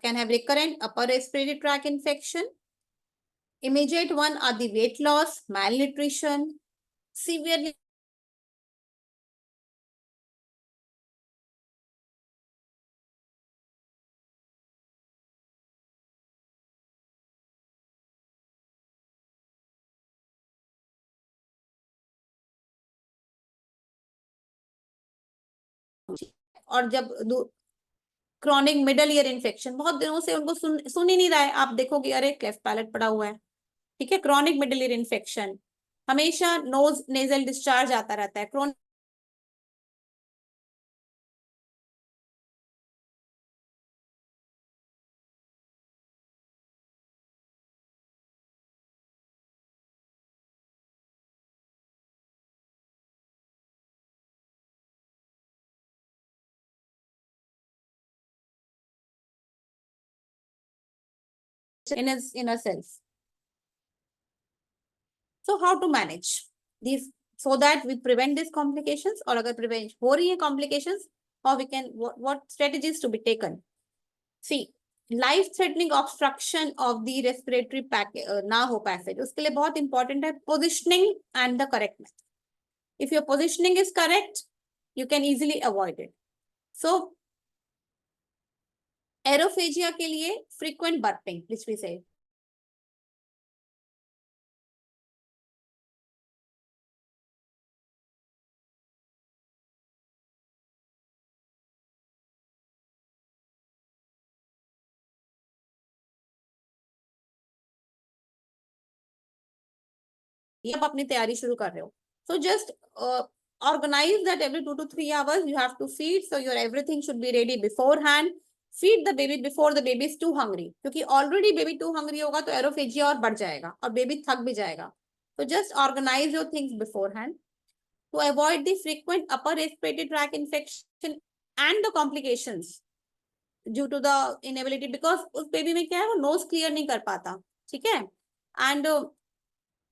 can have recurrent upper respiratory tract infection. Immediate one are the weight loss, malnutrition, severely और जब chronic middle ear infection बहुत दिनों से उनको सुन ही नहीं रहा है. आप देखोगे अरे क्लेफ्ट पैलेट पड़ा हुआ है. ठीक है. क्रॉनिक मिडल ईयर इन्फेक्शन हमेशा नोज नेजल डिस्चार्ज आता रहता है. Chronic inner cells. So how to manage these so that we prevent these complications or अगर prevent हो रही है complications or we can what strategies to be taken. See, life-threatening obstruction of the respiratory ना हो passage उसके लिए बहुत important है positioning and the correct method. If your positioning is correct, you can easily avoid it. So एरोफेजिया के लिए frequent burping, which we say. ये आप अपनी तैयारी शुरू कर रहे हो. So just organize that every 2 to 3 hours you have to feed. So your everything should be ready beforehand. Feed the baby before the baby is too hungry. क्योंकि already baby too hungry होगा तो एरोफेजिया और बढ़ जाएगा और baby थक भी जाएगा. So just organize your things beforehand to avoid the frequent upper respiratory tract infection and the complications due to the inability, because उस baby में क्या है वो nose clear नहीं कर पाता. ठीक है. And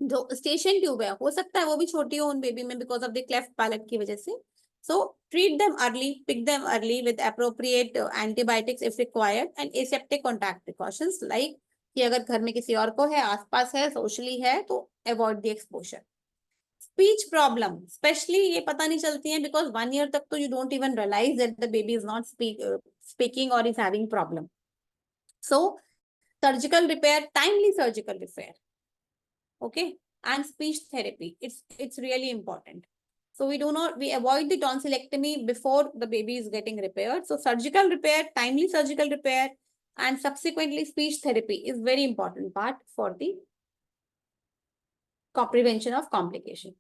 जो स्टेशन ट्यूब है हो सकता है वो भी छोटी हो उन बेबी में because of the cleft palate की वजह से. So treat them early, pick them early with appropriate antibiotics if required and aseptic contact precautions, like कि अगर घर में किसी और को है, आसपास है, सोशली है, तो avoid the exposure. Speech problem specially ये पता नहीं चलती है बिकॉज 1 year तक तो you don't even realise that the baby is not speaking और is having problem. So surgical repair, timely surgical repair, okay, and speech therapy, it's really important. So we avoid the tonsillectomy before the baby is getting repaired. So surgical repair, timely surgical repair, and subsequently speech therapy is very important part for the prevention of complication.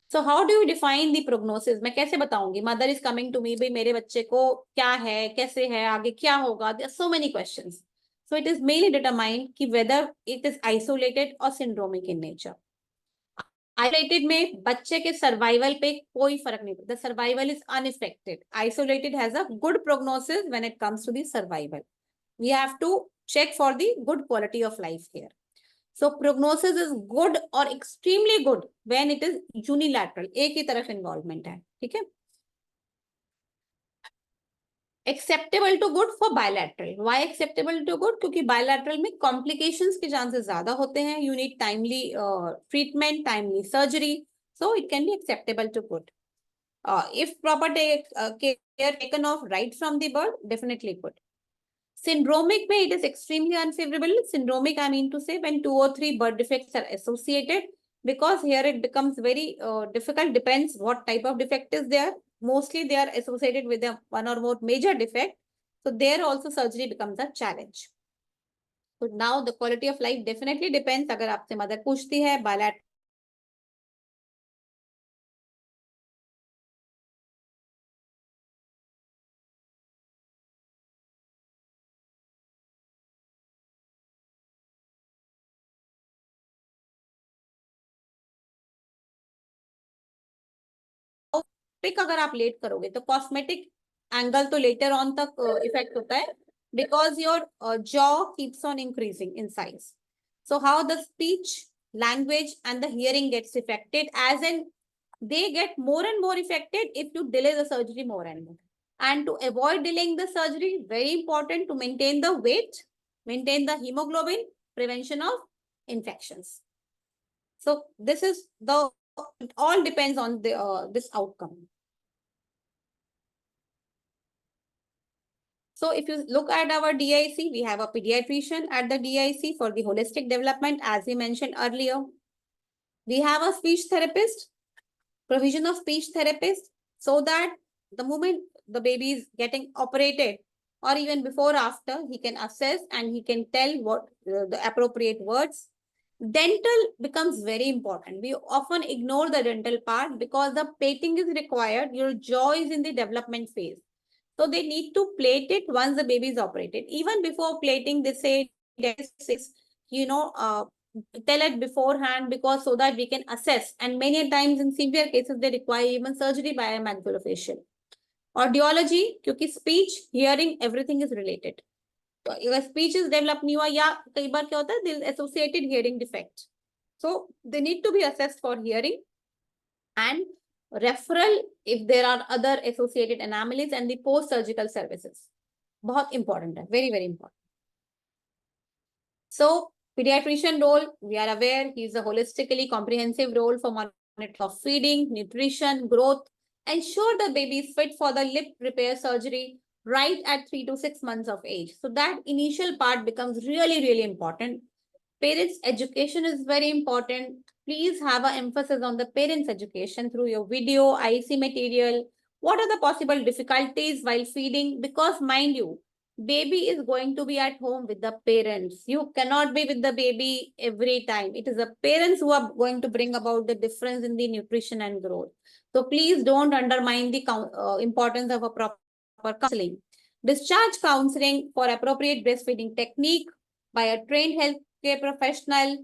So how do you define the prognosis? मैं कैसे बताऊंगी? Mother is coming to me, भाई मेरे बच्चे को क्या है, कैसे है, आगे क्या होगा? There are so many questions. So it is mainly determined कि whether it is isolated or syndromic in nature. Isolated में बच्चे के सर्वाइवल पे कोई फर्क नहीं पड़ता. Survival is unaffected. Isolated has a good prognosis when it comes to the survival. We have to check for the good quality of life here. So prognosis is good और extremely good when it is unilateral, एक ही तरफ involvement है. ठीक है. Acceptable to good for bilateral. Why acceptable to good? क्योंकि bilateral में complications के चांसेस ज्यादा होते हैं. You need timely treatment, timely surgery, so it can be acceptable to good. If proper care taken of right from the birth, definitely good. Syndromic में it is extremely unfavorable. Syndromic, I mean to say, when 2 or 3 birth defects are associated, because here it becomes very difficult. Depends what type of defect is there. Mostly they are associated with one or more major defect. So there also surgery becomes a challenge. So now the quality of life definitely depends. अगर आपसे mother पूछती है bilateral pick अगर आप late करोगे तो cosmetic angle तो later on तक इफेक्ट होता है because your jaw keeps on increasing in size. So how the speech, language and the hearing gets affected, as in they get more and more affected if you delay the surgery more and more. And to avoid delaying the surgery, very important to maintain the weight, maintain the hemoglobin, prevention of infections. So this is the, it all depends on the this outcome. So if you look at our DIC, we have a pediatrician at the DIC for the holistic development, as we mentioned earlier. We have a speech therapist, provision of speech therapist, so that the moment the baby is getting operated or even before after, he can assess and he can tell what the appropriate words. Dental becomes very important. We often ignore the dental part because the plating is required. Your jaw is in the development phase. So they need to plate it once the baby is operated. Even before plating, they say, tell it beforehand because so that we can assess. And many times in severe cases, they require even surgery by a maxillofacial. Audiology, क्योंकि speech, hearing, everything is related. तो अगर speech is develop नहीं हुआ या कई बार क्या होता है, there is associated hearing defect. So they need to be assessed for hearing and referral if there are other associated anomalies and the post-surgical services. बहुत important है, very, very important. So pediatrician role, we are aware he is a holistically comprehensive role for monitoring of feeding, nutrition, growth, Ensure the baby is fit for the lip repair surgery right at 3 to 6 months of age. So that initial part becomes really, really important. Parents' education is very important. Please have an emphasis on the parents' education through your video, IC material. What are the possible difficulties while feeding? Because mind you, baby is going to be at home with the parents. You cannot be with the baby every time. It is the parents who are going to bring about the difference in the nutrition and growth. So please don't undermine the importance of a proper counseling. Discharge counseling for appropriate breastfeeding technique by a trained healthcare professional.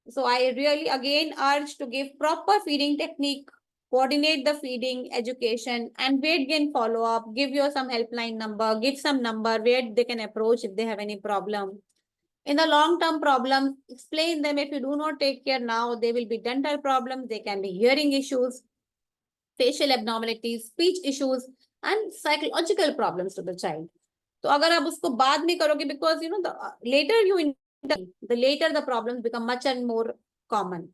So I really again urge to give proper feeding technique, coordinate the feeding education and weight gain follow up, give you some helpline number, give some number where they can approach if they have any problem. In the long-term problems, explain them if you do not take care now, there will be dental problems, there can be hearing issues, facial abnormalities, speech issues, and psychological problems to the child. तो अगर आप उसको बाद में करोगे, because you know the later you intervene, the later the problems become much and more common.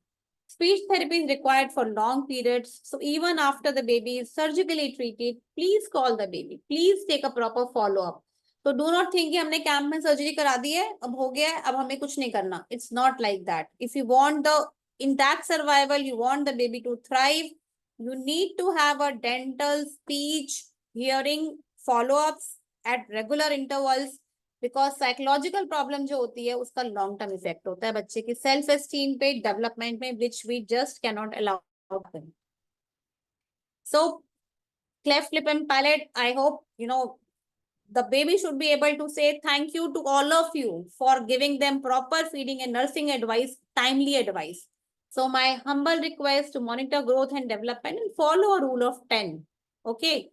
Speech therapy is required for long periods. So even after the baby is surgically treated, please call the baby. Please take a proper follow-up. So do not think कि हमने camp में surgery करा दी है, अब हो गया है, अब हमें कुछ नहीं करना. It's not like that. If you want the intact survival, you want the baby to thrive, you need to have a dental, speech, hearing follow-ups at regular intervals. Because psychological problem जो होती है उसका long term effect होता है बच्चे की self esteem पे, development में, which we just cannot allow. So cleft lip and palate, I hope you know the baby should be able to say thank you to all of you for giving them proper feeding and nursing advice, timely advice. So my humble request to monitor growth and development and follow a rule of 10. Okay,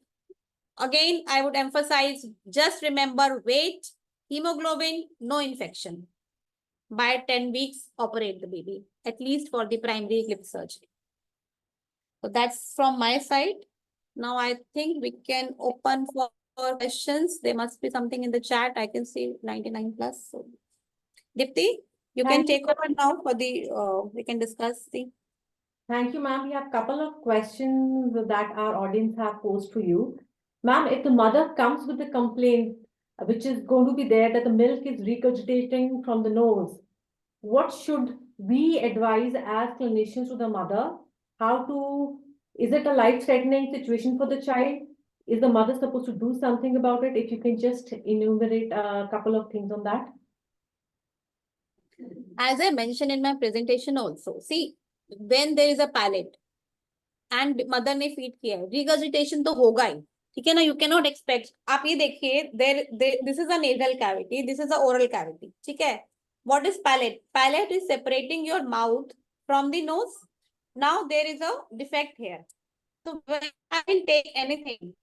again I would emphasize, just remember weight, hemoglobin, no infection. By 10 weeks, operate the baby, at least for the primary lip surgery. So that's from my side. Now I think we can open for questions. There must be something in the chat. I can see 99 plus. So Dipti, you can take over now for the, we can discuss the. Thank you, ma'am. We have a couple of questions that our audience have posed to you. Ma'am, if the mother comes with a complaint, which is going to be there, that the milk is regurgitating from the nose, what should we advise as clinicians to the mother? How to, is it a life-threatening situation for the child? Is the mother supposed to do something about it? If you can just enumerate a couple of things on that. As I mentioned in my presentation also, see, when there is a palate and mother ने feed किया है, regurgitation तो होगा ही, ठीक है ना? You cannot expect. आप ये देखिए, this is a nasal cavity, this is a oral cavity, ठीक है? What is palate? Palate is separating your mouth from the nose. Now there is a defect here. So when I will take anything,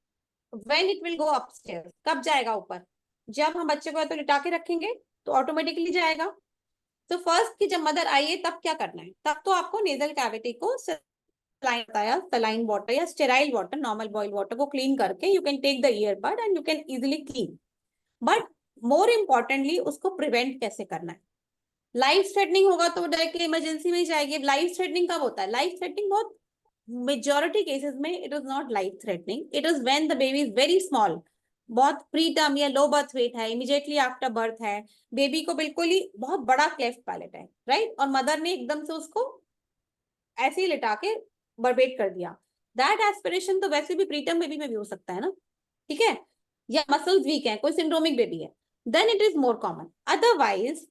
when it will go upstairs, कब जाएगा ऊपर? जब हम बच्चे को तो लिटा के रखेंगे तो ऑटोमेटिकली जाएगा. तो फर्स्ट की जब मदर आई है तब क्या करना है? तब तो आपको नेजल कैविटी को सलाइन वाटर या sterile water, normal boil water को क्लीन करके you can take the earbud and you can easily clean. But more importantly उसको प्रिवेंट कैसे करना है. लाइफ थ्रेटनिंग होगा तो डायरेक्टली इमरजेंसी में ही जाएगी. लाइफ थ्रेटनिंग कब होता है? लाइफ थ्रेटनिंग बहुत मेजोरिटी केसेस में it is not life threatening. It is when the baby is very small, बहुत प्री टर्म या लो बर्थ वेट है, इमीडिएटली आफ्टर बर्थ है, बेबी को बिल्कुल ही बहुत बड़ा क्लेफ्ट पैलेट है, राइट, और मदर ने एकदम से उसको ऐसे ही लिटा के बर्बेट कर दिया. दैट एस्पिरेशन तो वैसे भी प्री टर्म बेबी में भी हो सकता है ना, ठीक है, या मसल्स वीक है, कोई सिंड्रोमिक बेबी है, then it is more common. Otherwise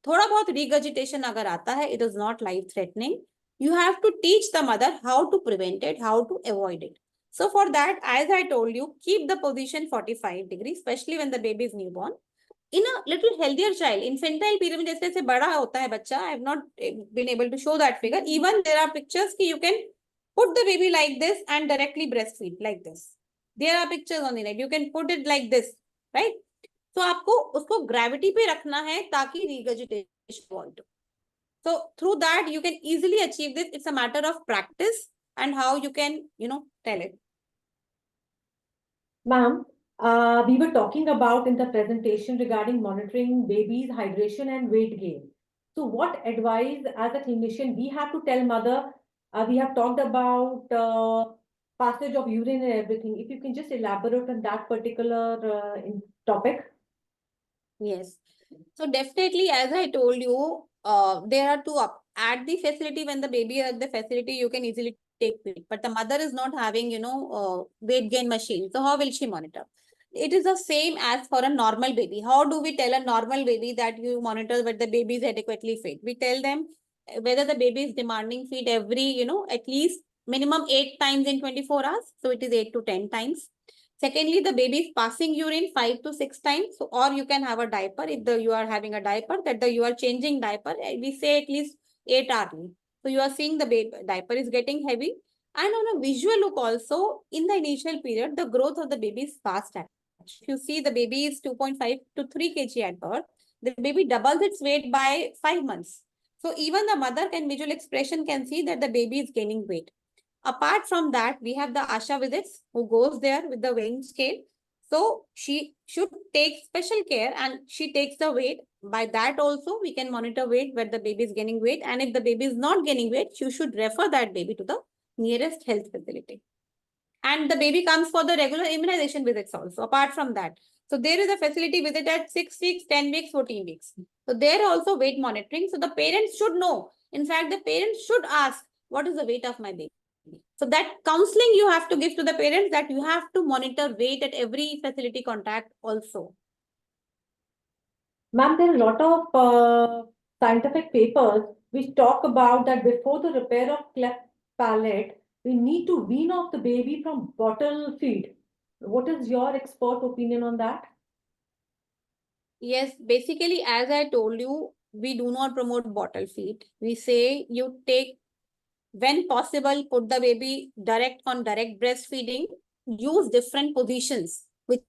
थोड़ा बहुत रिगर्जिटेशन अगर आता है, it is not life threatening. You have to teach the mother how to prevent it, how to avoid it. So for that, as I told you, keep the position 45 degrees, especially when the baby is newborn. In a little healthier child, infantile period में जैसे जैसे बड़ा होता है बच्चा, I have not been able to show that figure. Even there are pictures कि you can put the baby like this and directly breastfeed like this. There are pictures on the net. You can put it like this, right? So आपको उसको gravity पे रखना है ताकि regurgitation avoid. So through that, you can easily achieve this. It's a matter of practice and how you can, tell it. Ma'am, we were talking about in the presentation regarding monitoring babies' hydration and weight gain. So what advice as a clinician we have to tell mother? We have talked about passage of urine and everything. If you can just elaborate on that particular topic. Yes. So definitely, as I told you, there are two up. At the facility, when the baby is at the facility, you can easily take weight. But the mother is not having, weight gain machine. So how will she monitor? It is the same as for a normal baby. How do we tell a normal baby that you monitor whether the baby is adequately fed? We tell them whether the baby is demanding feed every, at least minimum 8 times in 24 hours. So it is 8 to 10 times. Secondly, the baby is passing urine 5 to 6 times. So, or you can have a diaper. If you are having a diaper, you are changing diaper, we say at least 8 hourly. So you are seeing the baby diaper is getting heavy. And on a visual look also, in the initial period, the growth of the baby is fast. If you see the baby is 2.5 to 3 kg at birth, the baby doubles its weight by 5 months. So even the mother can visual expression can see that the baby is gaining weight. Apart from that, we have the Asha visits who goes there with the weighing scale. So she should take special care and she takes the weight. By that also, we can monitor weight where the baby is gaining weight. And if the baby is not gaining weight, you should refer that baby to the nearest health facility. And the baby comes for the regular immunization visits also, apart from that. So there is a facility visit at 6 weeks, 10 weeks, 14 weeks. So there also weight monitoring. So the parents should know. In fact, the parents should ask, what is the weight of my baby? So that counseling you have to give to the parents, that you have to monitor weight at every facility contact also. Ma'am, there are a lot of scientific papers which talk about that before the repair of cleft palate, we need to wean off the baby from bottle feed. What is your expert opinion on that? Yes, basically, as I told you, we do not promote bottle feed. We say you take, when possible, put the baby direct on direct breastfeeding, use different positions, which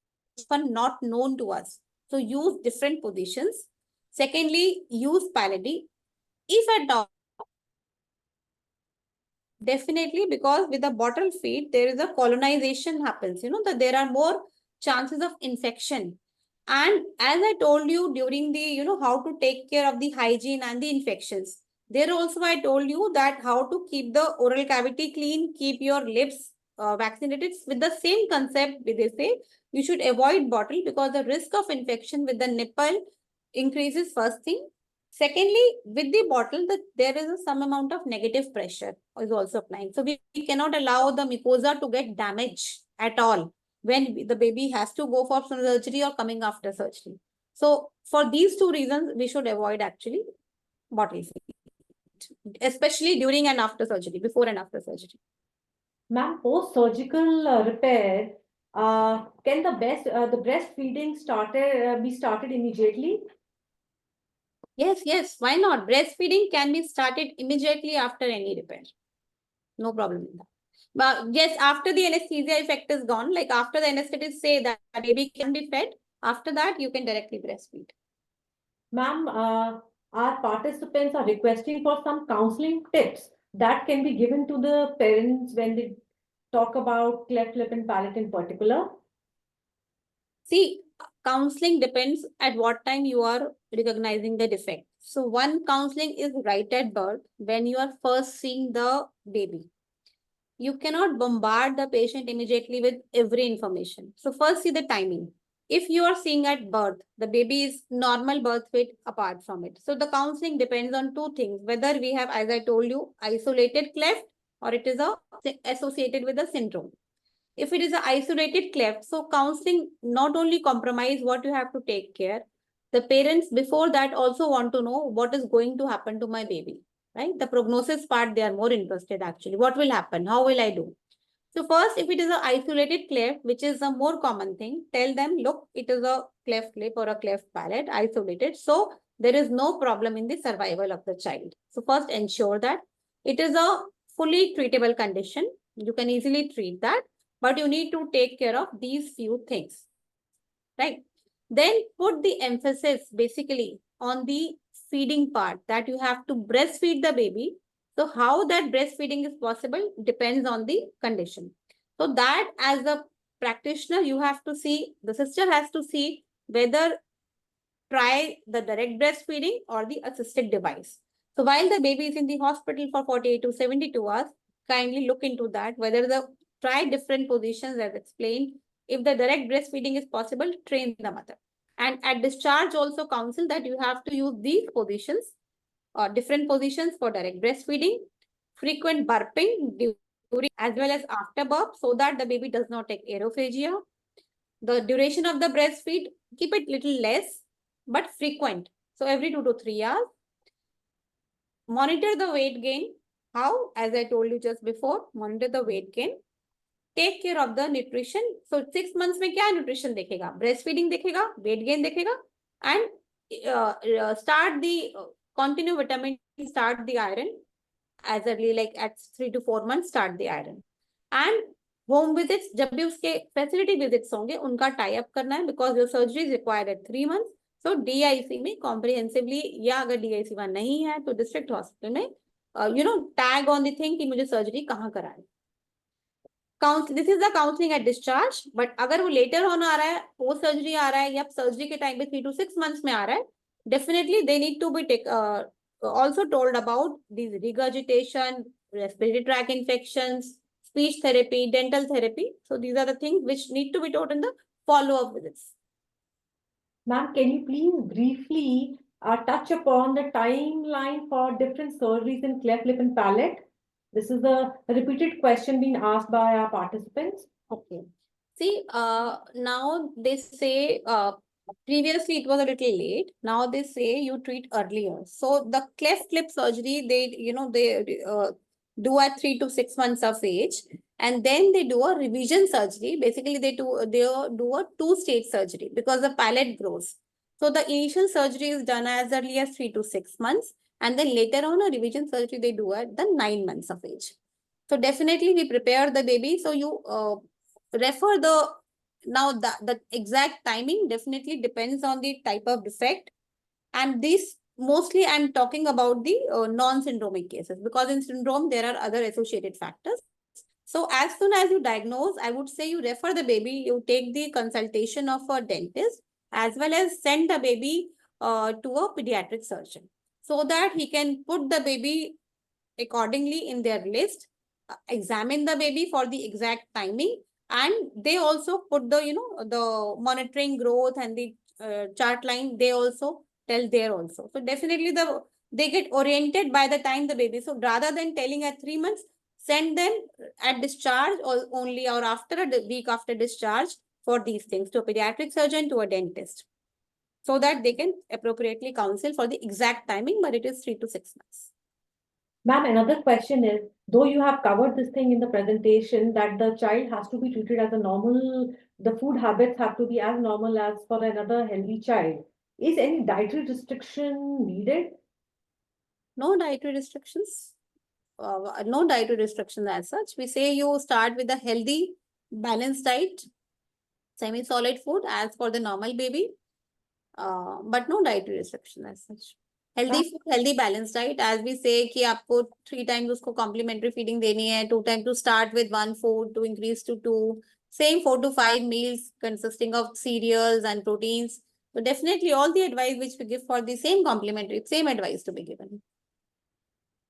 are not known to us. So use different positions. Secondly, use palady. If at all, definitely, because with the bottle feed, there is a colonization happens, that there are more chances of infection. And as I told you during the, how to take care of the hygiene and the infections, there also I told you that how to keep the oral cavity clean, keep your lips vaccinated. With the same concept, they say you should avoid bottle because the risk of infection with the nipple increases first thing. Secondly, with the bottle, there is some amount of negative pressure is also applying. So we cannot allow the mucosa to get damaged at all when the baby has to go for surgery or coming after surgery. So for these two reasons, we should avoid actually bottle feed, especially during and after surgery, before and after surgery. Ma'am, post-surgical repair, can the breastfeeding be started immediately? Yes, why not? Breastfeeding can be started immediately after any repair. No problem in that. But yes, after the anesthesia effect is gone, like after the anesthetist say that baby can be fed, after that you can directly breastfeed. Ma'am, our participants are requesting for some counseling tips that can be given to the parents when they talk about cleft lip and palate in particular. See, counseling depends at what time you are recognizing the defect. So one counseling is right at birth when you are first seeing the baby. You cannot bombard the patient immediately with every information. So first see the timing. If you are seeing at birth, the baby is normal birth weight apart from it. So the counseling depends on two things, whether we have, as I told you, isolated cleft or it is associated with a syndrome. If it is an isolated cleft, so counseling not only compromise what you have to take care, the parents before that also want to know what is going to happen to my baby, right? The prognosis part, they are more interested actually. What will happen? How will I do? So first, if it is an isolated cleft, which is a more common thing, tell them, look, it is a cleft lip or a cleft palate, isolated. So there is no problem in the survival of the child. So first ensure that it is a fully treatable condition. You can easily treat that, but you need to take care of these few things, right? Then put the emphasis basically on the feeding part, that you have to breastfeed the baby. So how that breastfeeding is possible depends on the condition. So that as a practitioner, you have to see, the sister has to see whether try the direct breastfeeding or the assisted device. So while the baby is in the hospital for 48 to 72 hours, kindly look into that, whether the Try different positions as explained. If the direct breastfeeding is possible, train the mother. And at discharge also counsel that you have to use these positions, different positions for direct breastfeeding, frequent burping during as well as after birth so that the baby does not take aerophagia. The duration of the breastfeed, keep it little less, but frequent. So every 2 to 3 hours. Monitor the weight gain. How? As I told you just before, monitor the weight gain. Take care of the nutrition. So 6 months में क्या nutrition देखेगा? Breastfeeding देखेगा, weight gain देखेगा, and start the continue vitamin, start the iron as early like at 3 to 4 months, start the iron. And home visits, जब भी उसके facility visits होंगे, उनका tie up करना है because your surgery is required at 3 months. So DIC में comprehensively, या अगर DIC वहाँ नहीं है तो district hospital में tag on the thing कि मुझे surgery कहाँ कराए. This is the counseling at discharge, but अगर वो later on आ रहा है, post surgery आ रहा है या surgery के time पे 3 to 6 months में आ रहा है, definitely they need to be also told about these regurgitation, respiratory tract infections, speech therapy, dental therapy. So these are the things which need to be taught in the follow-up visits. Ma'am, can you please briefly touch upon the timeline for different surgeries in cleft lip and palate? This is a repeated question being asked by our participants. Okay. See, now they say previously it was a little late. Now they say you treat earlier. So the cleft lip surgery, they do at 3 to 6 months of age, and then they do a revision surgery. Basically, they do a 2-stage surgery because the palate grows. So the initial surgery is done as early as 3 to 6 months, and then later on a revision surgery they do at the 9 months of age. So definitely we prepare the baby. So you refer the exact timing definitely depends on the type of defect, and this mostly I'm talking about the non-syndromic cases, because in syndrome there are other associated factors. So as soon as you diagnose, I would say you refer the baby, you take the consultation of a dentist as well as send the baby to a pediatric surgeon so that he can put the baby accordingly in their list, examine the baby for the exact timing, and they also put the the monitoring growth and the chart line, they also tell there also. So definitely they get oriented by the time the baby. So rather than telling at 3 months, send them at discharge or only or after a week after discharge for these things to a pediatric surgeon, to a dentist, so that they can appropriately counsel for the exact timing, but it is 3 to 6 months. Ma'am, another question is, though you have covered this thing in the presentation that the child has to be treated as a normal, the food habits have to be as normal as for another healthy child. Is any dietary restriction needed? No dietary restrictions. No dietary restrictions as such. We say you start with a healthy, balanced diet, semi-solid food as for the normal baby, but no dietary restriction as such. Healthy food, healthy balanced diet. As we say कि आपको 3 times उसको complimentary feeding देनी है, 2 times to start with 1 food to increase to 2. Same 4 to 5 meals consisting of cereals and proteins. So definitely all the advice which we give for the same complimentary, same advice to be given.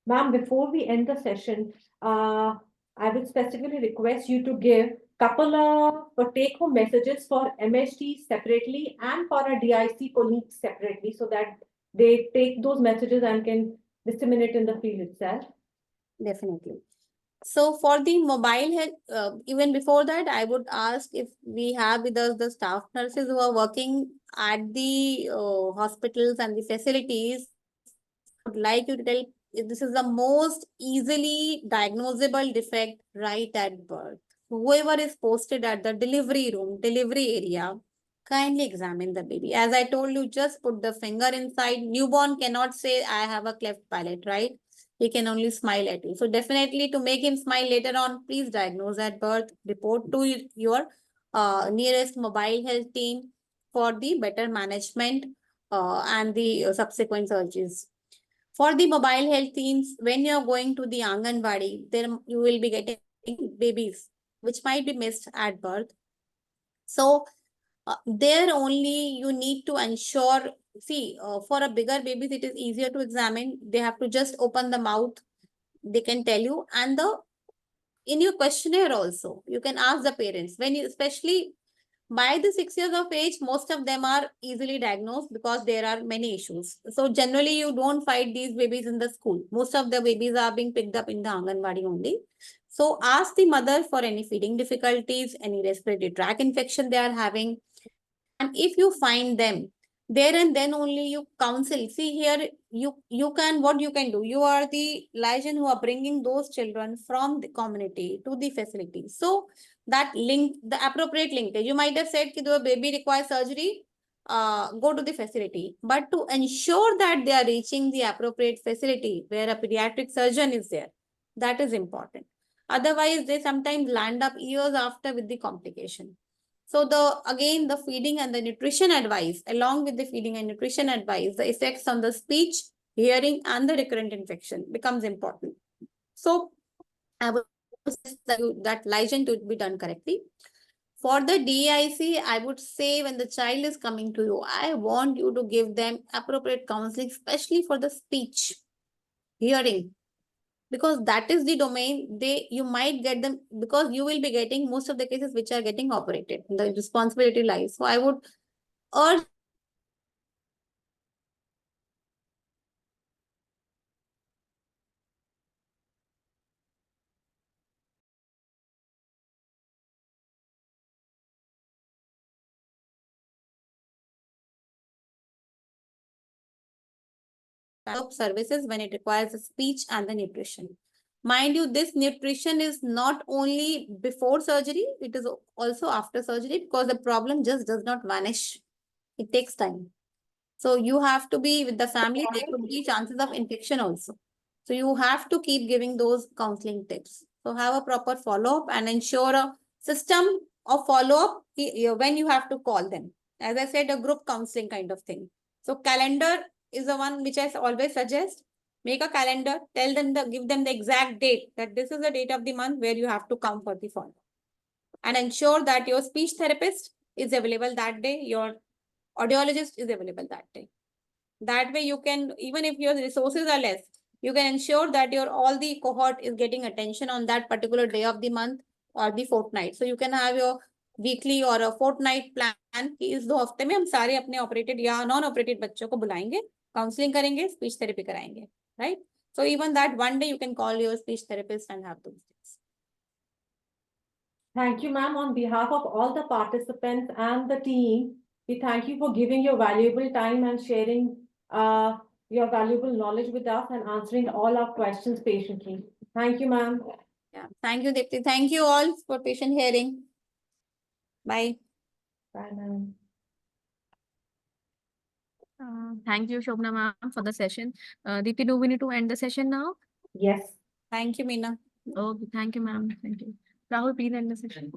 Ma'am, before we end the session, I would specifically request you to give couple of take-home messages for MHT separately and for our DIC colleagues separately, so that they take those messages and can disseminate in the field itself. Definitely. So for the mobile health, even before that, I would ask if we have with us the staff nurses who are working at the hospitals and the facilities. I would like you to tell, this is the most easily diagnosable defect right at birth. Whoever is posted at the delivery room, delivery area, kindly examine the baby. As I told you, just put the finger inside. Newborn cannot say, I have a cleft palate, right? He can only smile at you. So definitely to make him smile later on, please diagnose at birth, report to your nearest mobile health team for the better management and the subsequent surgeries. For the mobile health teams, when you're going to the Anganwadi, then you will be getting babies which might be missed at birth. So there only you need to ensure, see, for a bigger babies, it is easier to examine. They have to just open the mouth. They can tell you, and the in your questionnaire also, you can ask the parents when you, especially by the 6 years of age, most of them are easily diagnosed because there are many issues. So generally, you don't find these babies in the school. Most of the babies are being picked up in the Anganwadi only. So ask the mother for any feeding difficulties, any respiratory tract infection they are having. And if you find them, there and then only you counsel. See here, you can, what you can do, you are the liaison who are bringing those children from the community to the facility. So that link, the appropriate linkage. You might have said that the baby requires surgery, go to the facility. But to ensure that they are reaching the appropriate facility where a pediatric surgeon is there, that is important. Otherwise, they sometimes land up years after with the complication. So again, the feeding and the nutrition advice, along with the feeding and nutrition advice, the effects on the speech, hearing, and the recurrent infection becomes important. So I would suggest that liaison to be done correctly. For the DIC, I would say when the child is coming to you, I want you to give them appropriate counseling, especially for the speech, hearing, because that is the domain you might get them, because you will be getting most of the cases which are getting operated. The responsibility lies. So I would urge services when it requires the speech and the nutrition. Mind you, this nutrition is not only before surgery, it is also after surgery, because the problem just does not vanish. It takes time. So you have to be with the family. There could be chances of infection also. So you have to keep giving those counseling tips. So have a proper follow-up and ensure a system of follow-up when you have to call them. As I said, a group counseling kind of thing. So calendar is the one which I always suggest. Make a calendar, tell them, give them the exact date that this is the date of the month where you have to come for the follow-up. And ensure that your speech therapist is available that day, your audiologist is available that day. That way you can, even if your resources are less, you can ensure that your all the cohort is getting attention on that particular day of the month or the fortnight. So you can have your weekly or a fortnight plan कि इस 2 हफ्ते में हम सारे अपने operated या non operated बच्चों को बुलाएंगे, counseling करेंगे, speech therapy कराएंगे, right? So even that one day you can call your speech therapist and have those things. Thank you, ma'am. On behalf of all the participants and the team, we thank you for giving your valuable time and sharing your valuable knowledge with us and answering all our questions patiently. Thank you, ma'am. Yeah, thank you, Dipti. Thank you all for patient hearing. Bye. Bye, ma'am. Thank you, Shobna ma'am, for the session. Deepti, do we need to end the session now? Yes. Thank you, Meena. Okay, thank you, ma'am. Thank you. Rahul, please end the session.